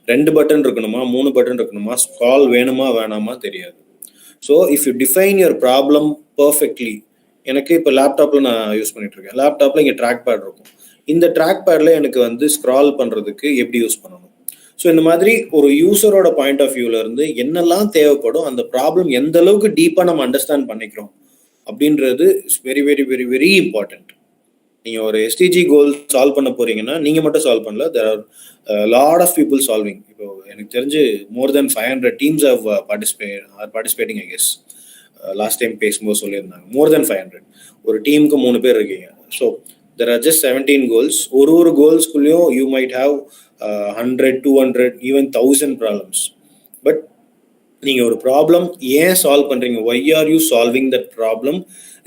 2 பட்டன் இருக்கணுமா 3 பட்டன் இருக்கணுமா, ஸ்க்ரால் வேணுமா வேணாமா தெரியாது. So if you define your problem perfectly, எனக்கு இப்போ லேப்டாப்பில் நான் யூஸ் பண்ணிட்டு இருக்கேன். லேப்டாப்பில் இங்கே ட்ராக் பேட் இருக்கும். இந்த ட்ராக் பேடில் எனக்கு வந்து ஸ்க்ரால் பண்ணுறதுக்கு எப்படி யூஸ் பண்ணணும். ஸோ இந்த மாதிரி ஒரு யூசரோட பாயிண்ட் ஆஃப் வியூவில் இருந்து என்னெல்லாம் தேவைப்படும், அந்த ப்ராப்ளம் எந்த அளவுக்கு டீப்பாக நம்ம அண்டர்ஸ்டாண்ட் பண்ணிக்கிறோம் அப்படின்றது is very very very very important. நீங்கள் ஒரு எஸ்டிஜி கோல் சால்வ் பண்ண போறீங்கன்னா நீங்கள் மட்டும் சால்வ் பண்ணல, there are lot of people solving. இப்போ எனக்கு தெரிஞ்சு more than 500 teams are participating I guess. Last time பேசும்போது சொல்லியிருந்தாங்க மோர் தென் 500. ஒரு டீமுக்கு 3 பேர் இருக்கீங்க. So there are just 17 goals. ஒரு கோல்ஸ்குள்ளேயும் you might have 100, 200, even 1000 problems. But நீங்கள் ஒரு ப்ராப்ளம் ஏன் சால்வ் பண்ணுறீங்க, why are you solving that problem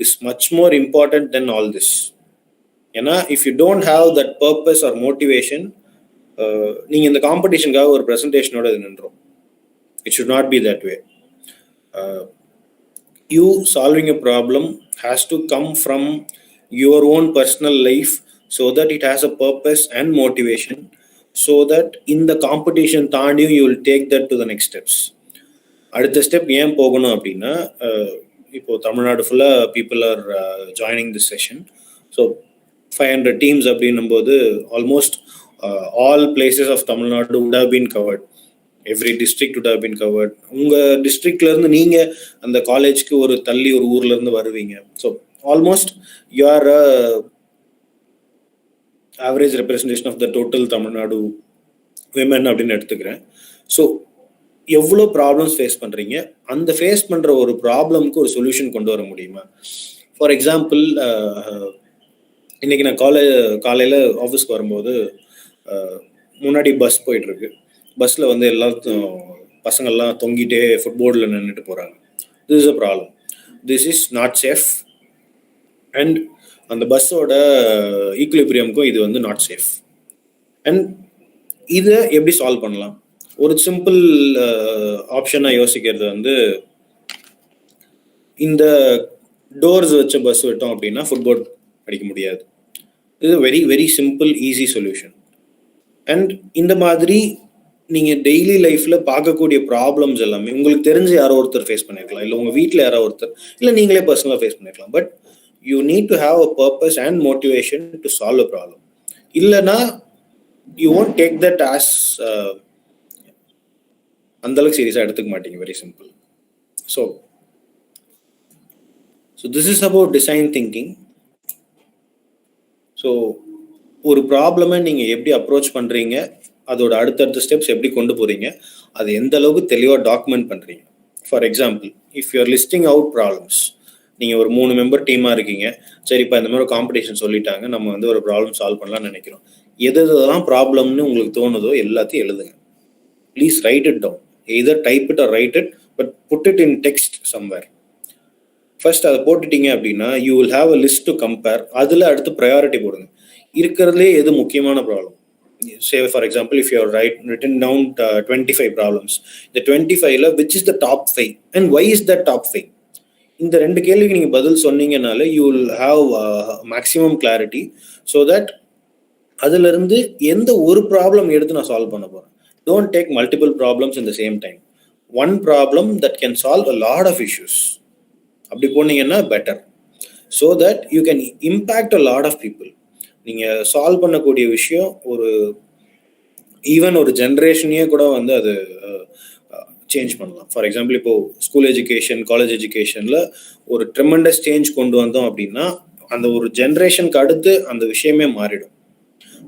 is much more important than all this. ஏன்னா if you don't have that purpose or motivation, நீங்கள் இந்த காம்படிஷனுக்காக ஒரு ப்ரெசன்டேஷனோட இது நின்றோம். It should not be that way. You solving a problem has to come from your own personal life so that it has a purpose and motivation, so that in the competition தாண்டியும் you will take that to the next steps. அடுத்த step ஏன் போகணும் அப்படின்னா இப்போ தமிழ்நாடு ஃபுல்லாக people are joining this session. So 500 teams அப்படின்னும் போது almost all places of Tamil Nadu would have been covered. Every district would have been covered. உங்கள் டிஸ்ட்ரிக்ட்லேருந்து நீங்கள் அந்த காலேஜ்க்கு ஒரு தள்ளி ஒரு ஊர்லேருந்து வருவீங்க. So almost you are average representation of the total Tamil Nadu women அப்படின்னு எடுத்துக்கிறேன். ஸோ எவ்வளோ ப்ராப்ளம்ஸ் ஃபேஸ் பண்ணுறீங்க, அந்த ஃபேஸ் பண்ணுற ஒரு ப்ராப்ளம்க்கு ஒரு சொல்யூஷன் கொண்டு வர முடியுமா? ஃபார் எக்ஸாம்பிள், இன்றைக்கி நான் காலையில் ஆஃபீஸ்க்கு வரும்போது முன்னாடி பஸ் போயிட்டுருக்கு. பஸ்ஸில் வந்து பசங்கள்லாம் தொங்கிட்டே ஃபுட்போர்டில் நின்றுட்டு போகிறாங்க. This is a problem. This is not safe and அந்த பஸ்ஸோட ஈக்குலிபிரியமுக்கும் இது வந்து நாட் சேஃப். அண்ட் இதை எப்படி சால்வ் பண்ணலாம்? ஒரு சிம்பிள் ஆப்ஷனாக யோசிக்கிறது வந்து, இந்த டோர்ஸ் வச்ச பஸ் விட்டோம் அப்படின்னா ஃபுட்போர்ட் அடிக்க முடியாது. இது very very simple easy solution. And இந்த மாதிரி நீங்கள் டெய்லி லைஃப்பில் பார்க்கக்கூடிய ப்ராப்ளம்ஸ் எல்லாமே உங்களுக்கு தெரிஞ்சு யாரோ ஒருத்தர் ஃபேஸ் பண்ணியிருக்கலாம், இல்லை உங்கள் வீட்டில் யாரோ ஒருத்தர், இல்லை நீங்களே பர்சனலாக ஃபேஸ் பண்ணியிருக்கலாம். But you need to have a purpose and motivation to solve a problem. இல்லைன்னா you won't take that as அந்தளவுக்கு சீரியஸாக எடுத்துக்க மாட்டீங்க. Very simple. So this is about design thinking. So ஒரு ப்ராப்ளமை நீங்கள் எப்படி அப்ரோச் பண்ணுறீங்க, அதோட அடுத்தடுத்த ஸ்டெப்ஸ் எப்படி கொண்டு போகிறீங்க, அது எந்த அளவுக்கு தெளிவாக டாக்குமெண்ட் பண்ணுறீங்க. For example, if you're listing out problems, நீங்கள் ஒரு 3 மெம்பர் டீமாக இருக்கீங்க, சரிப்பா இந்த மாதிரி ஒரு காம்படிஷன் சொல்லிட்டாங்க, நம்ம வந்து ஒரு ப்ராப்ளம் சால்வ் பண்ணலாம்னு நினைக்கிறோம். எதெல்லாம் ப்ராப்ளம்னு உங்களுக்கு தோணுதோ எல்லாத்தையும் எழுதுங்க. Please write it down. Either type it or write it, but put it in text somewhere. First அதை போட்டுட்டீங்க அப்படின்னா you will have a list to compare. அதில் அடுத்து ப்ரையாரிட்டி போடுங்க. இருக்கிறதுலே எது முக்கியமான problem. Say for example, if you are written down 25 problems, the 25ல which is the top 5 and why is that top 5? இந்த 2 கேள்விக்கு நீங்க பதில் சொன்னீங்கனாலே you will have maximum clarity, so that அதுல இருந்து எந்த ஒரு ப்ராப்ளம் எடுத்து நான் சால்வ் பண்ண போறேன். Don't take multiple problems in the same time. One problem that can solve a lot of issues. அப்படி போனீங்கன்னா better. So that you can impact a lot of people. நீங்கள் சால்வ் பண்ணக்கூடிய விஷயம் ஒரு ஈவன் ஒரு ஜென்ரேஷனையே கூட வந்து அது சேஞ்ச் பண்ணலாம். ஃபார் எக்ஸாம்பிள், இப்போ ஸ்கூல் எஜுகேஷன், காலேஜ் எஜுகேஷனில் ஒரு ட்ரெமெண்டஸ் சேஞ்ச் கொண்டு வந்தோம் அப்படின்னா அந்த ஒரு ஜென்ரேஷனுக்கு அடுத்து அந்த விஷயமே மாறிடும்.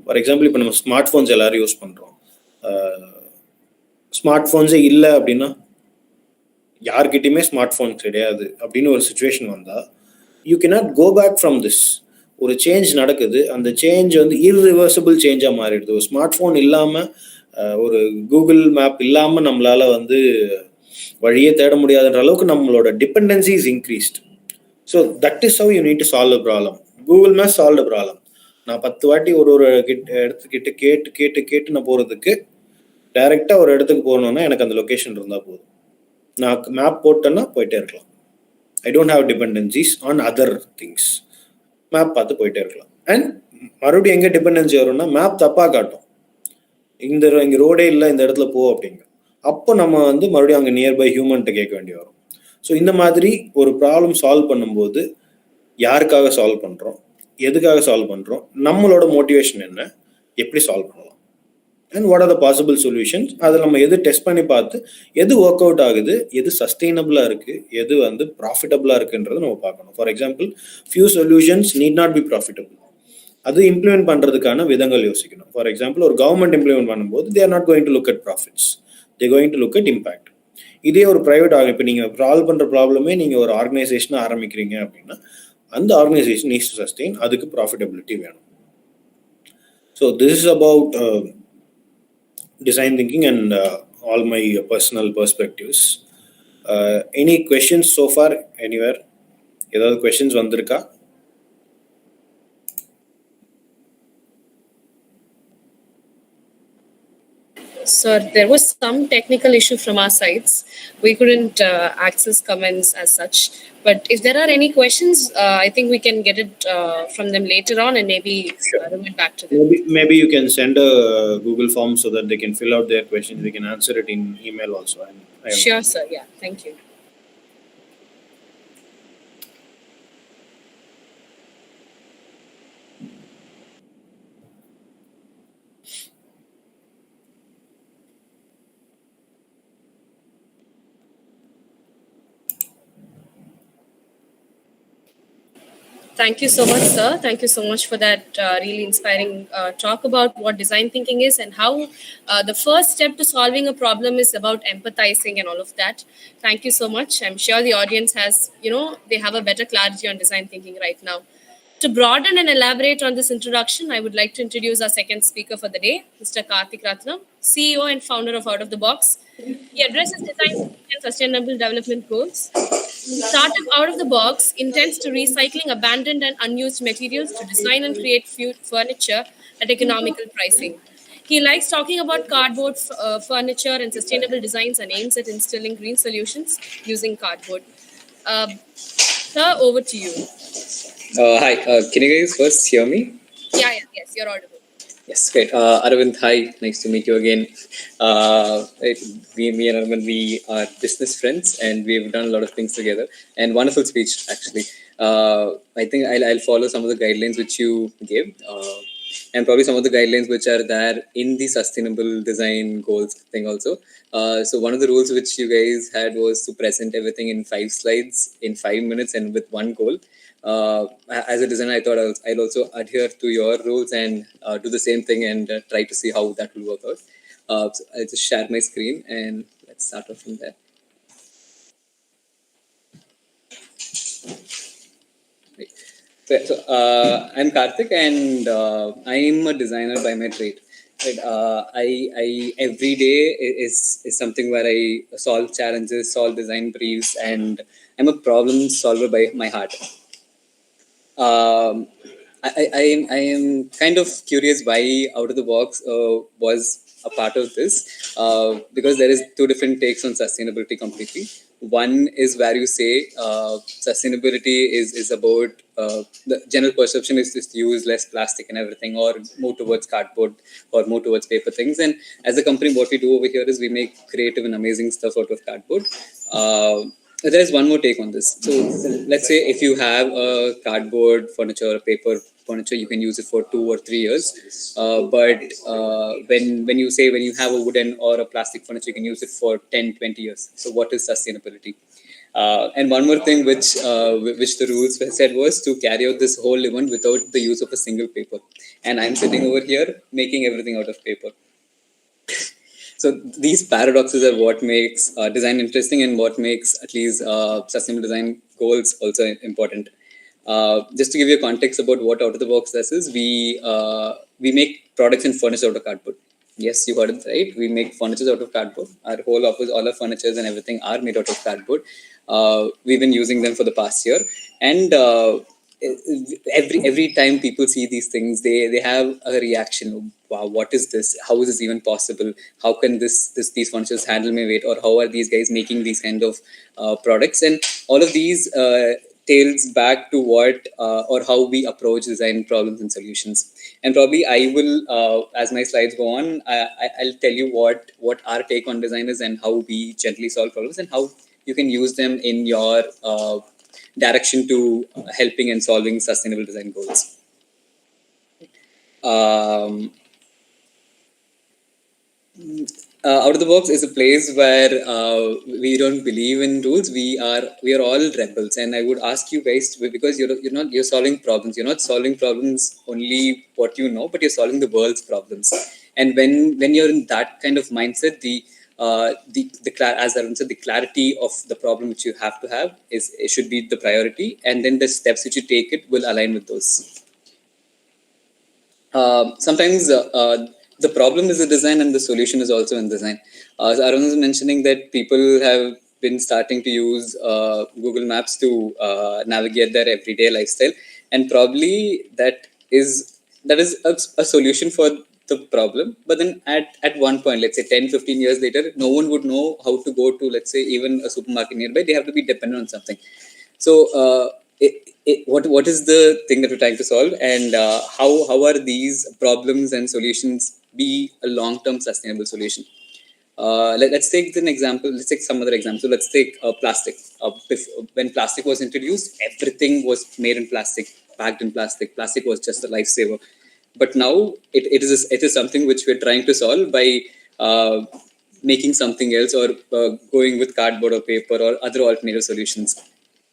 ஃபார் எக்ஸாம்பிள், இப்போ நம்ம ஸ்மார்ட் ஃபோன்ஸ் எல்லாரும் யூஸ் பண்ணுறோம். ஸ்மார்ட் ஃபோன்ஸே இல்லை அப்படின்னா யார்கிட்டையுமே ஸ்மார்ட் ஃபோன் கிடையாது அப்படின்னு ஒரு சுச்சுவேஷன் வந்தால் you cannot go back from this. ஒரு சேஞ்ச் நடக்குது, அந்த சேஞ்ச் வந்து இர்ரிவர்சிபிள் சேஞ்சாக மாறிடுது. ஒரு ஸ்மார்ட் ஃபோன் இல்லாமல், ஒரு கூகுள் மேப் இல்லாமல் நம்மளால் வந்து வழியே தேட முடியாதுன்ற அளவுக்கு நம்மளோட dependency is increased. So that is how you need to solve a problem. Google map solve a problem. நான் 10 வாட்டி ஒரு இடத்துக்கிட்ட கேட்டு கேட்டு கேட்டு நான் போகிறதுக்கு டைரெக்டாக ஒரு இடத்துக்கு போகணுன்னா எனக்கு அந்த லொக்கேஷன் இருந்தால் போதும். நான் மேப் போட்டேன்னா போயிட்டே இருக்கலாம். I don't have dependencies on other things. Map பார்த்து போயிட்டே இருக்கலாம். அண்ட் மறுபடியும் எங்கே டிபெண்டன்சி வரும்னா மேப் தப்பாக காட்டும். இங்கே ரோடே இல்லை, இந்த இடத்துல போ அப்படிங்க. அப்போ நம்ம வந்து மறுபடியும் அங்கே நியர்பை ஹியூமன்கிட்ட கேட்க வேண்டி வரும். ஸோ இந்த மாதிரி ஒரு ப்ராப்ளம் சால்வ் பண்ணும்போது யாருக்காக சால்வ் பண்ணுறோம், எதுக்காக சால்வ் பண்ணுறோம், நம்மளோட மோட்டிவேஷன் என்ன, எப்படி சால்வ் பண்ணலாம், and what are the possible solutions, அதை நம்ம எது டெஸ்ட் பண்ணி பார்த்து எது ஒர்க் அவுட் ஆகுது, எது சஸ்டெயினபிளாக இருக்குது, எது வந்து ப்ராஃபிட்டபிளாக இருக்குன்றது நம்ம பார்க்கணும். For example, few solutions need not be profitable. அது இம்ப்ளிமெண்ட் பண்ணுறதுக்கான விதங்கள் யோசிக்கணும். ஃபார் எக்ஸாம்பிள், ஒரு கவர்மெண்ட் இம்ப்ளிமெண்ட் பண்ணும்போது they are not going to look at profits, they going to look at impact. இதே ஒரு ப்ரைவேட் இப்போ நீங்கள் சால்வ் பண்ணுற ப்ராப்ளமே நீங்கள் ஒரு ஆர்கனைசேஷனை ஆரம்பிக்கிறீங்க அப்படின்னா அந்த ஆர்கனைசேஷன் நீட்ஸ் டு சஸ்டெயின், அதுக்கு ப்ராஃபிட்டபிலிட்டி வேணும். So this is about design thinking and all my personal perspectives. Any questions so far anywhere? ஏதாவது questions வந்திருக்கா? Sir, there was some technical issue from our sides. We couldn't access comments as such. But if there are any questions, I think we can get it from them later on and maybe revert back to them. Maybe you can send a Google form so that they can fill out their questions. We can answer it in email also. Sure, sir. Yeah, thank you. Thank you so much, sir. Thank you so much for that really inspiring talk about what design thinking is and how the first step to solving a problem is about empathizing and all of that. Thank you so much. I'm sure the audience has, they have a better clarity on design thinking right now. To broaden and elaborate on this introduction, I would like to introduce our second speaker for the day, Mr. Karthik Ratnam, CEO and founder of Out of the Box. He addresses design and sustainable development goals. Startup Out of the Box intends to recycling abandoned and unused materials to design and create furniture at economical pricing. He likes talking about cardboard furniture and sustainable designs and aims at instilling green solutions using cardboard. Sir, over to you. Hi, can you guys first hear me? Yes, you're audible. Yes, great. Aravind, hi, nice to meet you again. Me and Aravind, we are business friends and we've done a lot of things together. And wonderful speech, actually. I think I'll follow some of the guidelines which you gave. And probably some of the guidelines which are there in the sustainable design goals thing also. So one of the rules which you guys had was to present everything in 5 slides in 5 minutes and with one goal. As a designer, I thought I'll also adhere to your rules and do the same thing and try to see how that will work out. So I'll just share my screen and let's start off from there. Right. So I'm Karthik and I'm a designer by my trade. Right. I every day is something where I solve challenges, solve design briefs, and I'm a problem solver by my heart. I am kind of curious why Out of the Box was a part of this because there is 2 different takes on sustainability completely. One is where you say sustainability is about the general perception is just to use less plastic and everything, or move towards cardboard or move towards paper things. And as a company, what we do over here is we make creative and amazing stuff out of cardboard. There's one more take on this. So let's say if you have a cardboard furniture or paper furniture, you can use it for 2 or 3 years. But when you have a wooden or a plastic furniture, you can use it for 10, 20 years. So what is sustainability? And one more thing which the rules said was to carry out this whole event without the use of a single paper. And I'm sitting over here making everything out of paper. So these paradoxes are what makes design interesting and what makes at least sustainable design goals also important. Just to give you a context about what Out of the Box does is we make products and furniture out of cardboard. Yes, you heard it right. We make furniture out of cardboard. Our whole office, all our furnitures and everything are made out of cardboard. We've been using them for the past year, and every time people see these things, they have a reaction. Wow, what is this? How is this even possible? How can these furnitures handle my weight? Or how are these guys making these kind of products? And all of these tails back to what or how we approach design problems and solutions. And probably I will, as my slides go on, I'll tell you what our take on design is and how we gently solve problems and how you can use them in your direction to helping and solving sustainable design goals. Out of the Box is a place where we don't believe in rules. We are all rebels, and I would ask you guys because you're solving problems. You're not solving problems only what you know, but you're solving the world's problems. And when you're in that kind of mindset, as Arun said, the clarity of the problem which you have to have it should be the priority, and then the steps which you take it will align with those. Sometimes the problem is the design and the solution is also in design. So Arun was mentioning that people have been starting to use Google Maps to navigate their everyday lifestyle, and probably that is a solution for the problem. But then at one point, let's say 10-15 years later, no one would know how to go to, let's say, even a supermarket nearby. They have to be dependent on something. So what is the thing that we're trying to solve, and how are these problems and solutions be a long-term sustainable solution? Let's take an example. Let's take some other example. So let's take plastic. When plastic was introduced, everything was made in plastic, packed in plastic. Plastic was just a lifesaver. But now it is something which we're trying to solve by making something else, or going with cardboard or paper or other alternative solutions.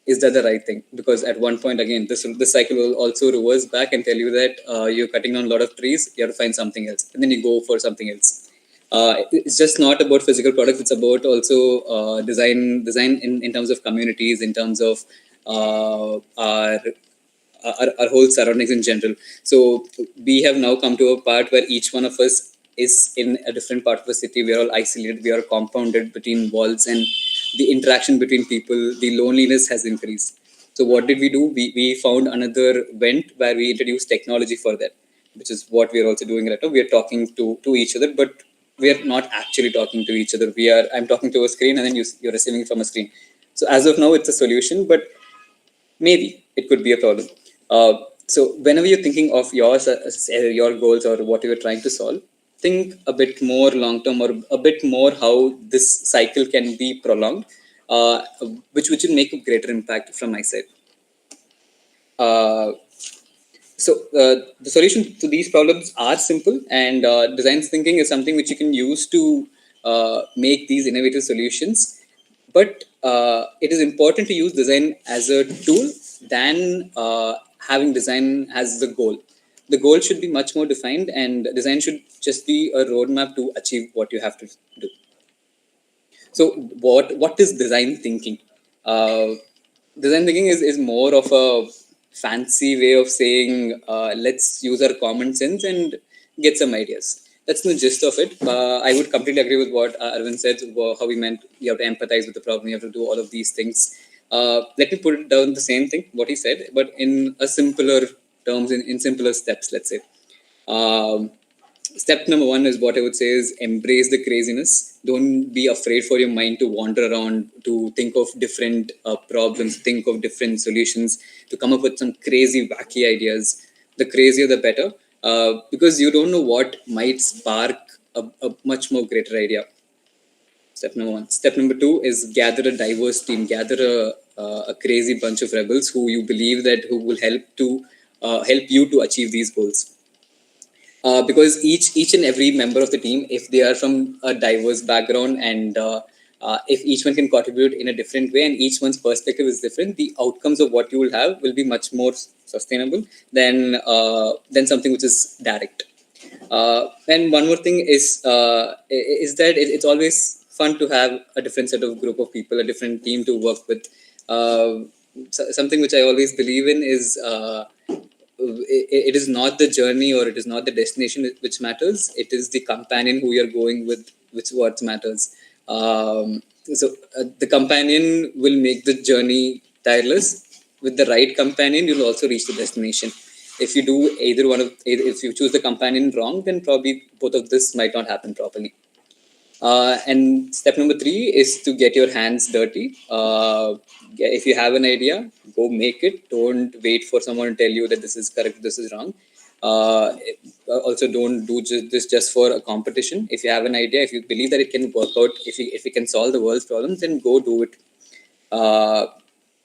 Is that the right thing? Because at one point, again, this cycle will also reverse back and tell you that you're cutting down a lot of trees, you have to find something else, and then you go for something else. It's just not about physical products. It's about also design in terms of communities, in terms of our our whole surroundings in general. So we have now come to a part where each one of us is in a different part of the city. We are all isolated. We are compounded between walls, and the interaction between people, the loneliness has increased. So what did we do? We found another vent where we introduced technology for that, which is what we are also doing right now. We are talking to each other, but we are not actually talking to each other. I'm talking to a screen, and then you're receiving it from a screen. So as of now, it's a solution, but maybe it could be a problem. So whenever you're thinking of your goals or what you're trying to solve, think a bit more long term, or a bit more how this cycle can be prolonged, which will make a greater impact from my side. Uh, so the solution to these problems are simple, and design thinking is something which you can use to make these innovative solutions. But it is important to use design as a tool than having design as the goal. The goal should be much more defined, and design should just be a roadmap to achieve what you have to do. So what is design thinking? Design thinking is more of a fancy way of saying let's use our common sense and get some ideas. That's the gist of it. I would completely agree with what Arvind said, how he meant you have to empathize with the problem, you have to do all of these things. Let me put it down the same thing, what he said, but in a simpler terms, in simpler steps, let's say. Um, Step number one is what I would say is embrace the craziness. Don't be afraid for your mind to wander around, to think of different problems, think of different solutions, to come up with some crazy, wacky ideas. The crazier, the better, because you don't know what might spark a much more greater idea. Step number one. Step number two is gather a diverse team, gather a crazy bunch of rebels who you believe that who will help you to achieve these goals. Because each and every member of the team, if they are from a diverse background, and if each one can contribute in a different way, and each one's perspective is different, the outcomes of what you will have will be much more sustainable than something which is direct. And one more thing is that it's always fun to have a different set of group of people, a different team to work with. Something which I always believe in is it is not the journey, or it is not the destination which matters. It is the companion who you're going with, which what matters. The companion will make the journey tireless. With the right companion, you'll also reach the destination. If you do if you choose the companion wrong, then probably both of this might not happen properly. And step number three is to get your hands dirty. If you have an idea, go make it. Don't wait for someone to tell you that this is correct, this is wrong. Also, don't do this just for a competition. If you have an idea, if you believe that it can work out, if you can solve the world's problems, then go do it.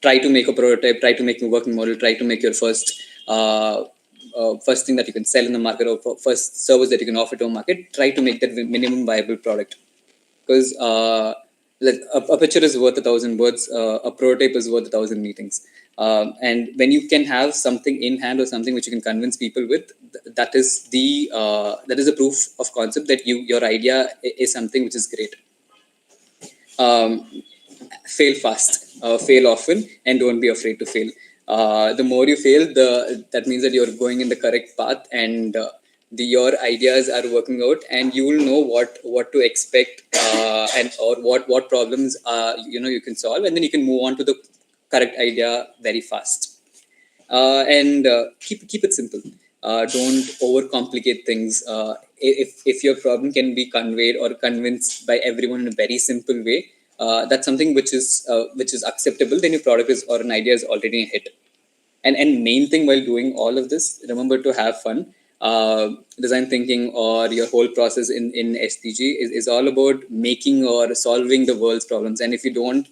Try to make a prototype, try to make a working model, try to make your first thing that you can sell in the market, or first service that you can offer to a market. Try to make that minimum viable product, because a picture is worth 1,000 words, a prototype is worth 1,000 meetings. And when you can have something in hand, or something which you can convince people with, that is the proof of concept that your idea is something which is great. Fail fast, fail often, and don't be afraid to fail. The more you fail, that means that you're going in the correct path, and your ideas are working out, and you will know what to expect, and or what problems you can solve, and then you can move on to the correct idea very fast. And keep it simple. Don't overcomplicate things. If your problem can be conveyed or convinced by everyone in a very simple way, that's something which is acceptable. Then your product is, or an idea is already a hit. And main thing while doing all of this, remember to have fun. Design thinking, or your whole process in SDG is all about making or solving the world's problems. And if you don't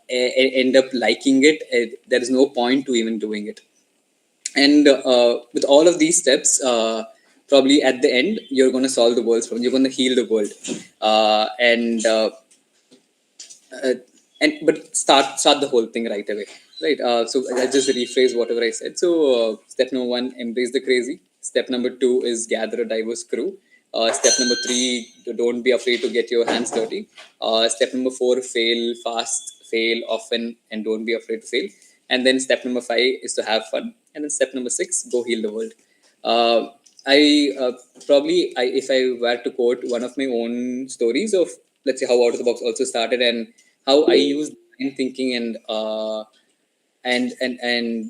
end up liking it, there is no point to even doing it. And with all of these steps, probably at the end, you're going to solve the world's problem. You're going to heal the world. But start the whole thing right away, right? So I just rephrase whatever I said. So step number one, embrace the crazy. Step number two is gather a diverse crew. Step number three, don't be afraid to get your hands dirty. Step number four, fail fast, fail often, and don't be afraid to fail. And then step number 5 is to have fun. And then step number 6, go heal the world. Uh, if I were to quote one of my own stories of, let's say, how Out of the Box also started and how I use design thinking and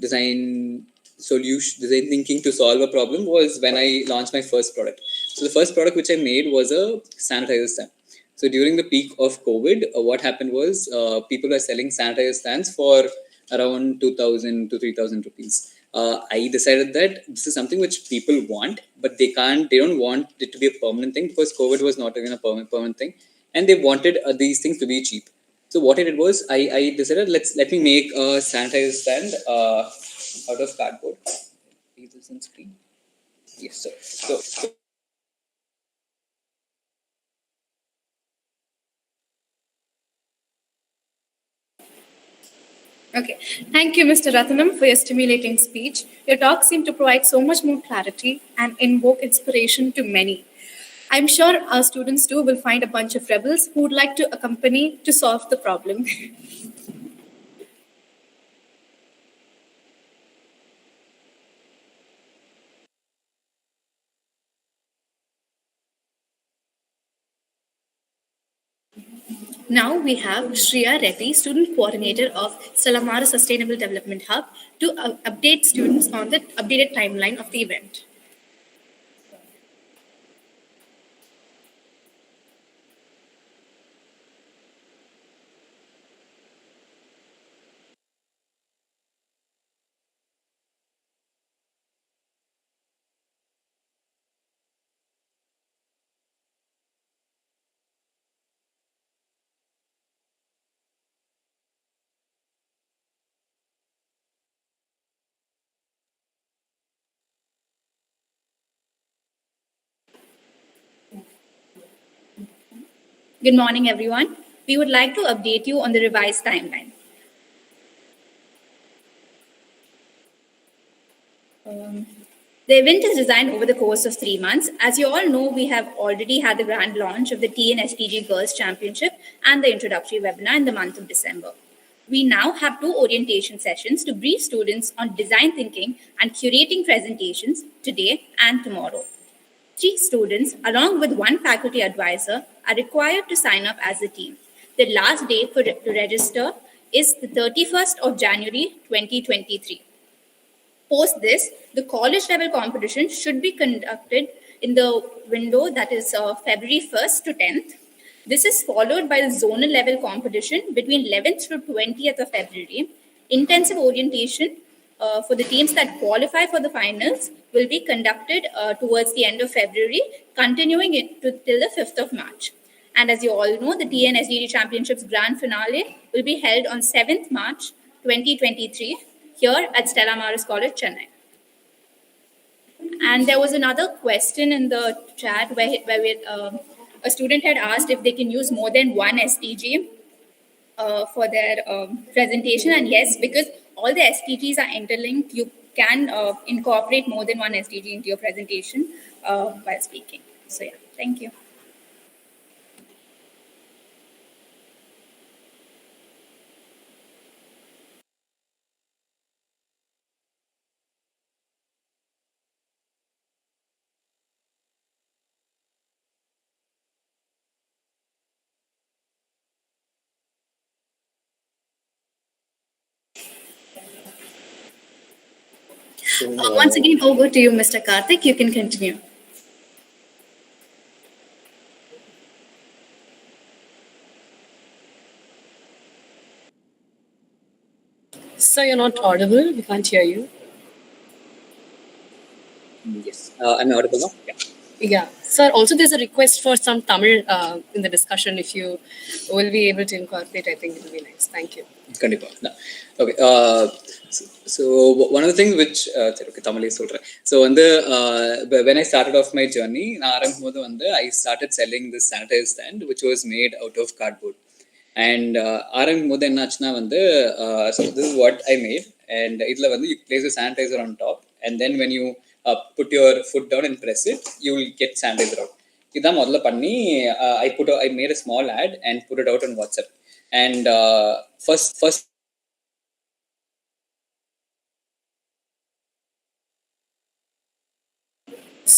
design thinking to solve a problem was when I launched my first product. So the first product which I made was a sanitizer stand. So during the peak of COVID, what happened was people were selling sanitizer stands for around 2,000 to 3,000 rupees. I decided that this is something which people want, but they don't want it to be a permanent thing because COVID was not even a permanent thing, and they wanted these things to be cheap. So what I did was I decided let me make a sanitizer stand out of cardboard. Is this on screen? Yes, sir. So Okay. Thank you, Mr. Rathanam, for your stimulating speech. Your talk seemed to provide so much more clarity and invoke inspiration to many. I'm sure our students too will find a bunch of rebels who would like to accompany to solve the problem. Now we have Shriya Reddy, student coordinator of Salamara Sustainable Development Hub, to update students on the updated timeline of the event. Good morning, everyone. We would like to update you on the revised timeline. The event is designed over the course of 3 months. As you all know, we have already had the grand launch of the TN SDG Girls Championship and the introductory webinar in the month of December. We now have 2 orientation sessions to brief students on design thinking and curating presentations today and tomorrow. 3 students, along with 1 faculty advisor, are required to sign up as a team. The last date to register is the 31st of January 2023. Post this, the college level competition should be conducted in the window that is February 1st to 10th. This is followed by the zonal level competition between 11th to 20th of February. Intensive orientation for the teams that qualify for the finals will be conducted towards the end of February, continuing it till the 5th of March. And as you all know, the TNSDD Championships Grand Finale will be held on 7th March 2023 here at Stella Maris College, Chennai. And there was another question in the chat where a student had asked if they can use more than one SDG for their presentation. And yes, because all the SDGs are interlinked, you can incorporate more than one SDG into your presentation while speaking. So yeah, thank you. Once again, over to you, Mr. Karthik. You can continue. Sir, you're not audible. We can't hear you. yes, I'm audible now. Yeah. Yeah. Sir, also there's a request for some Tamil in the discussion. If you will be able to incorporate, I think it will be nice. Thank you. Kandipa. No. Okay. So one of the things which okay, Tamil சொல்றேன். So when I started off my journey, I started selling this sanitizer stand which was made out of cardboard. And ஆரம்பிக்கும் போது என்னாச்சுன்னா so this is what I made, and இதுல you place a sanitizer on top, and then when you put your foot down and press it, you will get sanitizer out. இதான் முதல்ல பண்ணி I made a small ad and put it out on WhatsApp. And first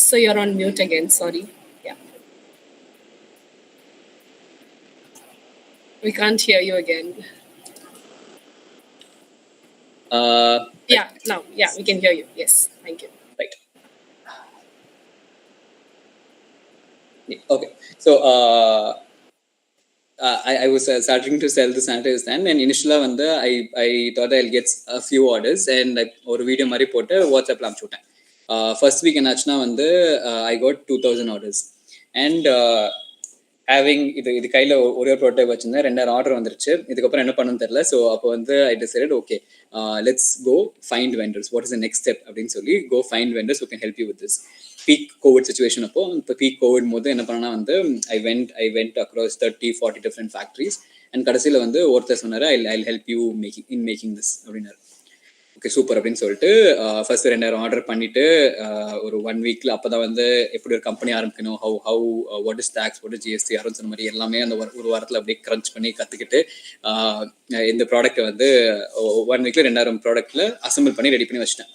So you're on mute again. Sorry. Yeah. We can't hear you again. Right. Now, we can hear you. Yes, thank you. Right. Yeah, okay. So I was starting to sell the sanitizer stand, and initially I thought I'll get a few orders, and ஒரு video மாதிரி போட்டு வாட்ஸ்அப்ல அனுப்பிச்சு விட்டேன். First week என்னாச்சுன்னா I got 2000 orders, and having இது கையில் ஒரே ஒரு ப்ரோட்டோடைப் வச்சிருந்தேன், 2000 ஆர்டர் வந்துருச்சு. இதுக்கப்புறம் என்ன பண்ணணும்னு தெரியல. ஸோ அப்போ I decided okay, let's go find vendors. What is the next step அப்படின்னு சொல்லி go find vendors who can help you with this. Peak covid situation அப்போ இப்போ பீக் கோவிட் போது என்ன பண்ணனா I went across 30-40 different factories, and கடைசியில் ஒருத்தர் சொன்னார், I help you making this அப்படின்னாரு. ஓகே சூப்பர் அப்படின்னு சொல்லிட்டு ஃபர்ஸ்ட் 2000 ஆர்டர் பண்ணிட்டு ஒரு 1 வீக்ல அப்போதான் எப்படி ஒரு கம்பெனி ஆரம்பிக்கணும், how what is tax, what is GST, யாரும் சொன்ன மாதிரி எல்லாமே அந்த ஒரு வாரத்தில் அப்படியே கிரன்ச் பண்ணி கற்றுக்கிட்டு இந்த ப்ராடக்ட்டை 1 வீக்ல 2000 ப்ராடக்ட்ல அசம்பிள் பண்ணி ரெடி பண்ணி வச்சிட்டேன்.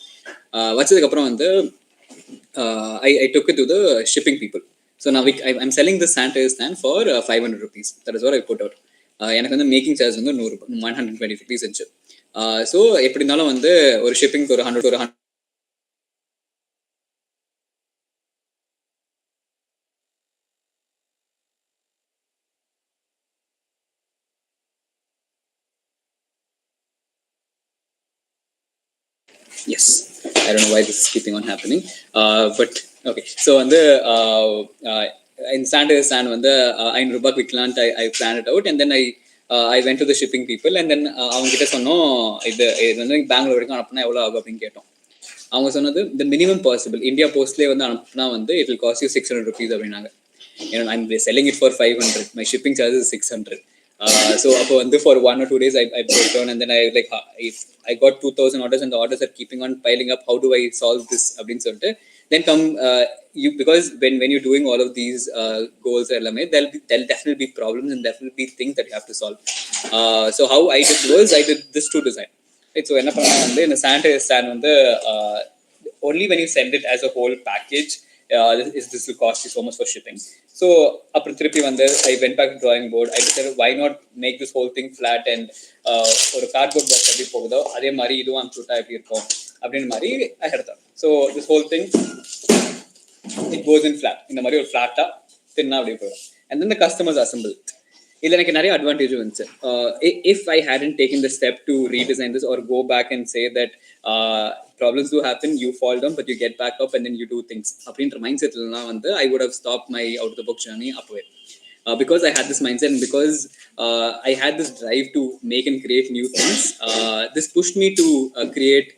வச்சதுக்கப்புறம் I took it to the shipping people. So now I'm selling the sanitizer stand for 500 rupees. That is what I put out. எனக்கு மேக்கிங் சார்ஜ் 120 rupees இருந்துச்சு. ஸோ எப்படி இருந்தாலும் ஒரு ஷிப்பிங்க்கு ஒரு 100 yes, I don't know why this is keeping on happening, but okay. So in sanitizer stand 500 ரூபாய்க்கு விற்கலான்ட்டு I planned it out, and then I went to the shipping people, and then அவங்க கிட்ட சொன்னோம், இது பெங்களூர் வரைக்கும் அனுப்புனா எவ்வளோ ஆகும் அப்படின்னு கேட்டோம். அவங்க சொன்னது the minimum possible இந்தியா போஸ்ட்லேயே அனுப்புனா it will cost you 600 rupees அப்படின்னாங்க. I'm selling it for 500, my shipping charge is 600. So அப்போ for 1 or 2 days I broke down, and then I got 2000 orders, and the orders are keeping on piling up. How do I solve this அப்படின்னு சொல்லிட்டு then come because when you're doing all of these goals, there'll definitely be problems, and definitely be things that you have to solve. So how I did this to design, right? So enna panna in a sanitizer stand only when you send it as a whole package, this will cost you so much for shipping. So apra thirupi I went back to drawing board. I decided, why not make this whole thing flat, and ஒரு cardboard box எப்படி போகுதோ அதே மாதிரி இதுவும் அனுப்பிச்சுட்டா எப்படி இருக்கும் அப்படின்னு மாதிரி I had thought. So this whole thing, it goes in flat, இந்த மாதிரி ஒரு flat-ஆ thin-ஆ அப்படியே போயிடும், and then the customers assemble it. இதில் எனக்கு நிறைய அட்வான்டேஜ் வந்துச்சு. If I hadn't taken the step to redesign this or go back and say that problems do happen, you fall down but you get back up and then you do things அப்படின்ற mind செட்லாம் I would have stopped my out of the box journey அப்பவே. Because I had this mindset, and because I had this drive to make and create new things, this pushed me to create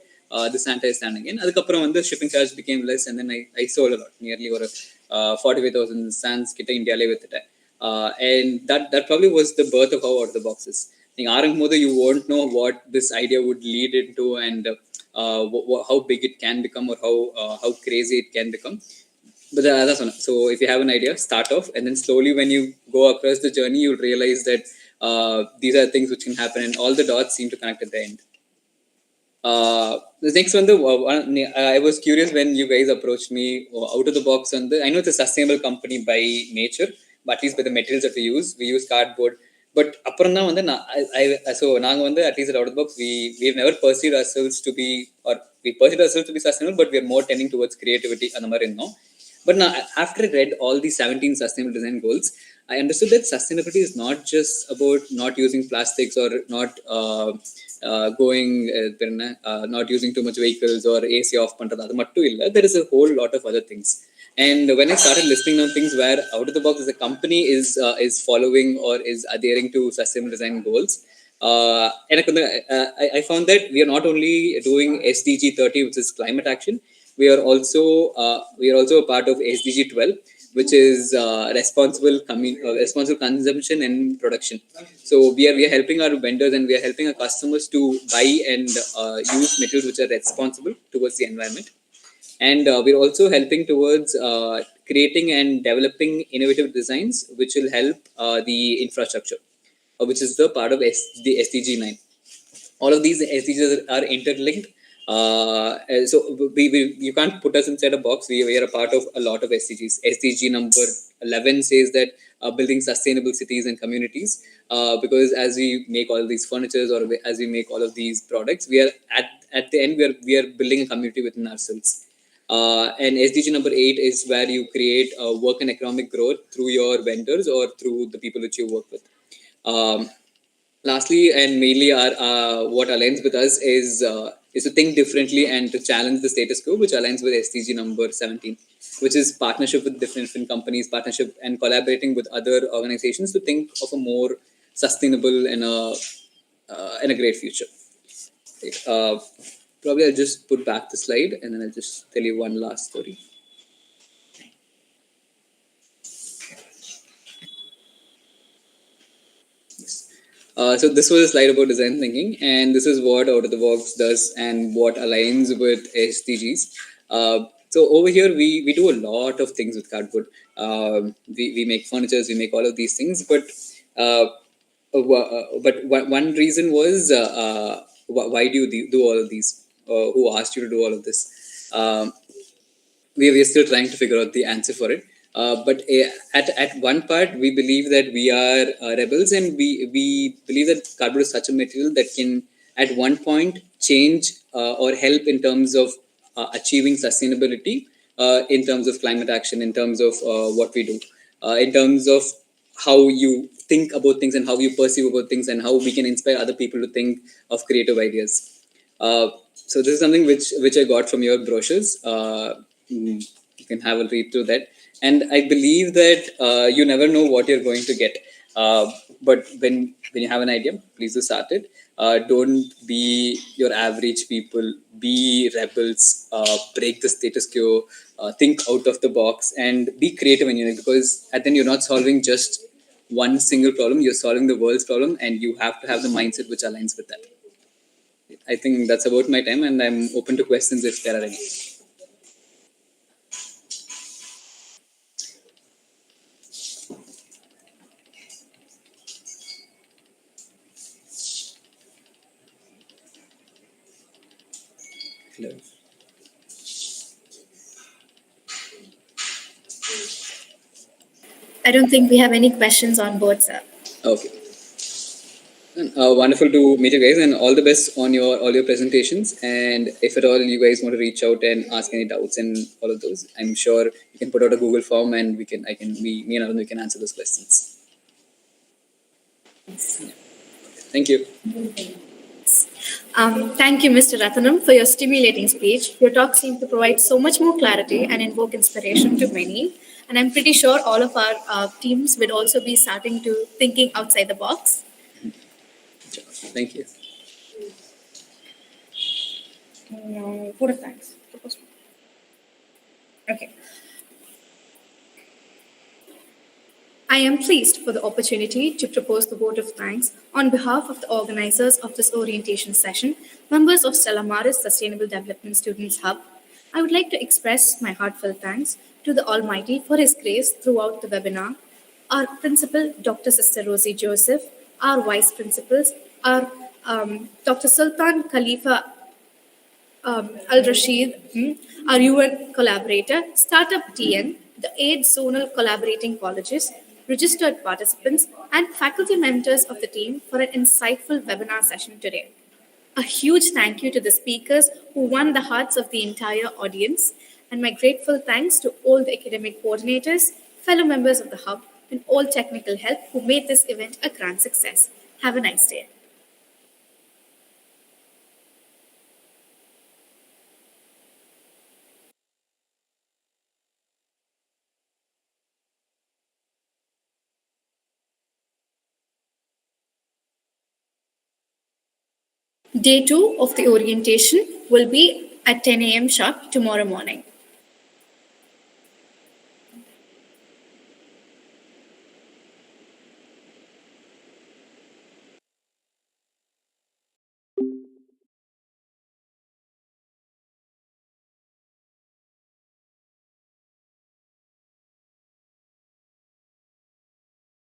the sanitizer stand again. அதுக்கப்புறம் shipping charge became less, and then I sold a lot, nearly ஒரு 45,000 stands கிட்ட இந்தியாவிலே வித்துட்டேன். And that probably was the birth of how out of the box is. You won't know what this idea would lead into, and how big it can become, or how crazy it can become. But that's one. So if you have an idea, start off, and then slowly when you go across the journey, you'll realize that these are things which can happen, and all the dots seem to connect at the end. The next one, I was curious when you guys approached me out of the box. I know it's a sustainable company by nature, but at least by the materials that we use cardboard. But அப்புறம் தான் so நாங்கள் at least out of the box, we've never perceived ourselves to be, or we perceived ourselves to be sustainable, but we are more tending towards creativity அந்த மாதிரி இருந்தோம். But now, after I read all these 17 sustainable design goals, I understood that sustainability is not just about not using plastics, or not not using too much vehicles, or AC off பண்றது அது மட்டும் இல்லை. There is a whole lot of other things. And when I started listing down things where out of the box as a company is following or is adhering to sustainable design goals, I found that we are not only doing SDG 30, which is climate action. We are also a part of SDG 12, which is responsible consumption and production. So we are helping our vendors, and we are helping our customers to buy and use materials which are responsible towards the environment. And we're also helping towards creating and developing innovative designs which will help the infrastructure, which is the part of the SDG 9. All of these SDGs are interlinked, So you can't put us inside a box. We are a part of a lot of SDGs. SDG number 11 says that building sustainable cities and communities. Because as we make all of these furnitures, or as we make all of these products, we are at the end we are building a community within ourselves. And SDG number 8 is where you create work and economic growth through your vendors or through the people which you work with. Um, Lastly, and mainly, our what aligns with us is to think differently and to challenge the status quo, which aligns with SDG number 17, which is partnership with different companies, partnership and collaborating with other organizations to think of a more sustainable and a great future. Uh, Probably I'll just put back the slide and then I'll just tell you one last story. So this was a slide about design thinking, and this is what Out of the Box does and what aligns with SDGs. So over here, we do a lot of things with cardboard. We make furnitures, we make all of these things, uh, one reason was why do you do all of these? Who asked you to do all of this? We are still trying to figure out the answer for it. At one part, we believe that we are rebels, and we believe that cardboard is such a material that can, at one point, change or help in terms of achieving sustainability, in terms of climate action, in terms of what we do, in terms of how you think about things and how you perceive about things, and how we can inspire other people to think of creative ideas. So this is something which I got from your brochures. You can have a read through that, and I believe that you never know what you're going to get. But when you have an idea, please do start it. Don't be your average people. Be rebels. Break the status quo. Think out of the box and be creative and unique. Because at the end, you're not solving just one single problem. You're solving the world's problem, and you have to have the mindset which aligns with that. I think that's about my time, and I'm open to questions if there are any. Hello. I don't think we have any questions on board, sir. Okay. Wonderful to meet you guys, and all the best on all your presentations. And if at all you guys want to reach out and ask any doubts and all of those, I'm sure you can put out a Google form, and me and Arun, we can answer those questions. Thank you. Thank you, Mr. Rathanam, for your stimulating speech. Your talk seemed to provide so much more clarity and invoke inspiration to many. And I'm pretty sure all of our teams would also be starting to thinking outside the box. Thank you. Vote of thanks. Okay. I am pleased for the opportunity to propose the vote of thanks on behalf of the organizers of this orientation session, members of Stella Maris Sustainable Development Students Hub. I would like to express my heartfelt thanks to the Almighty for His grace throughout the webinar, our principal, Dr. Sister Rosie Joseph, our vice principals, our Dr. Sultan Khalifa Al Rashid, our UN collaborator, Startup TN, the 8 zonal collaborating colleges, registered participants, and faculty mentors of the team for an insightful webinar session today. A huge thank you to the speakers who won the hearts of the entire audience, and my grateful thanks to all the academic coordinators, fellow members of the Hub, and all technical help who made this event a grand success. Have a nice day. Day 2 of the orientation will be at 10 a.m. sharp tomorrow morning.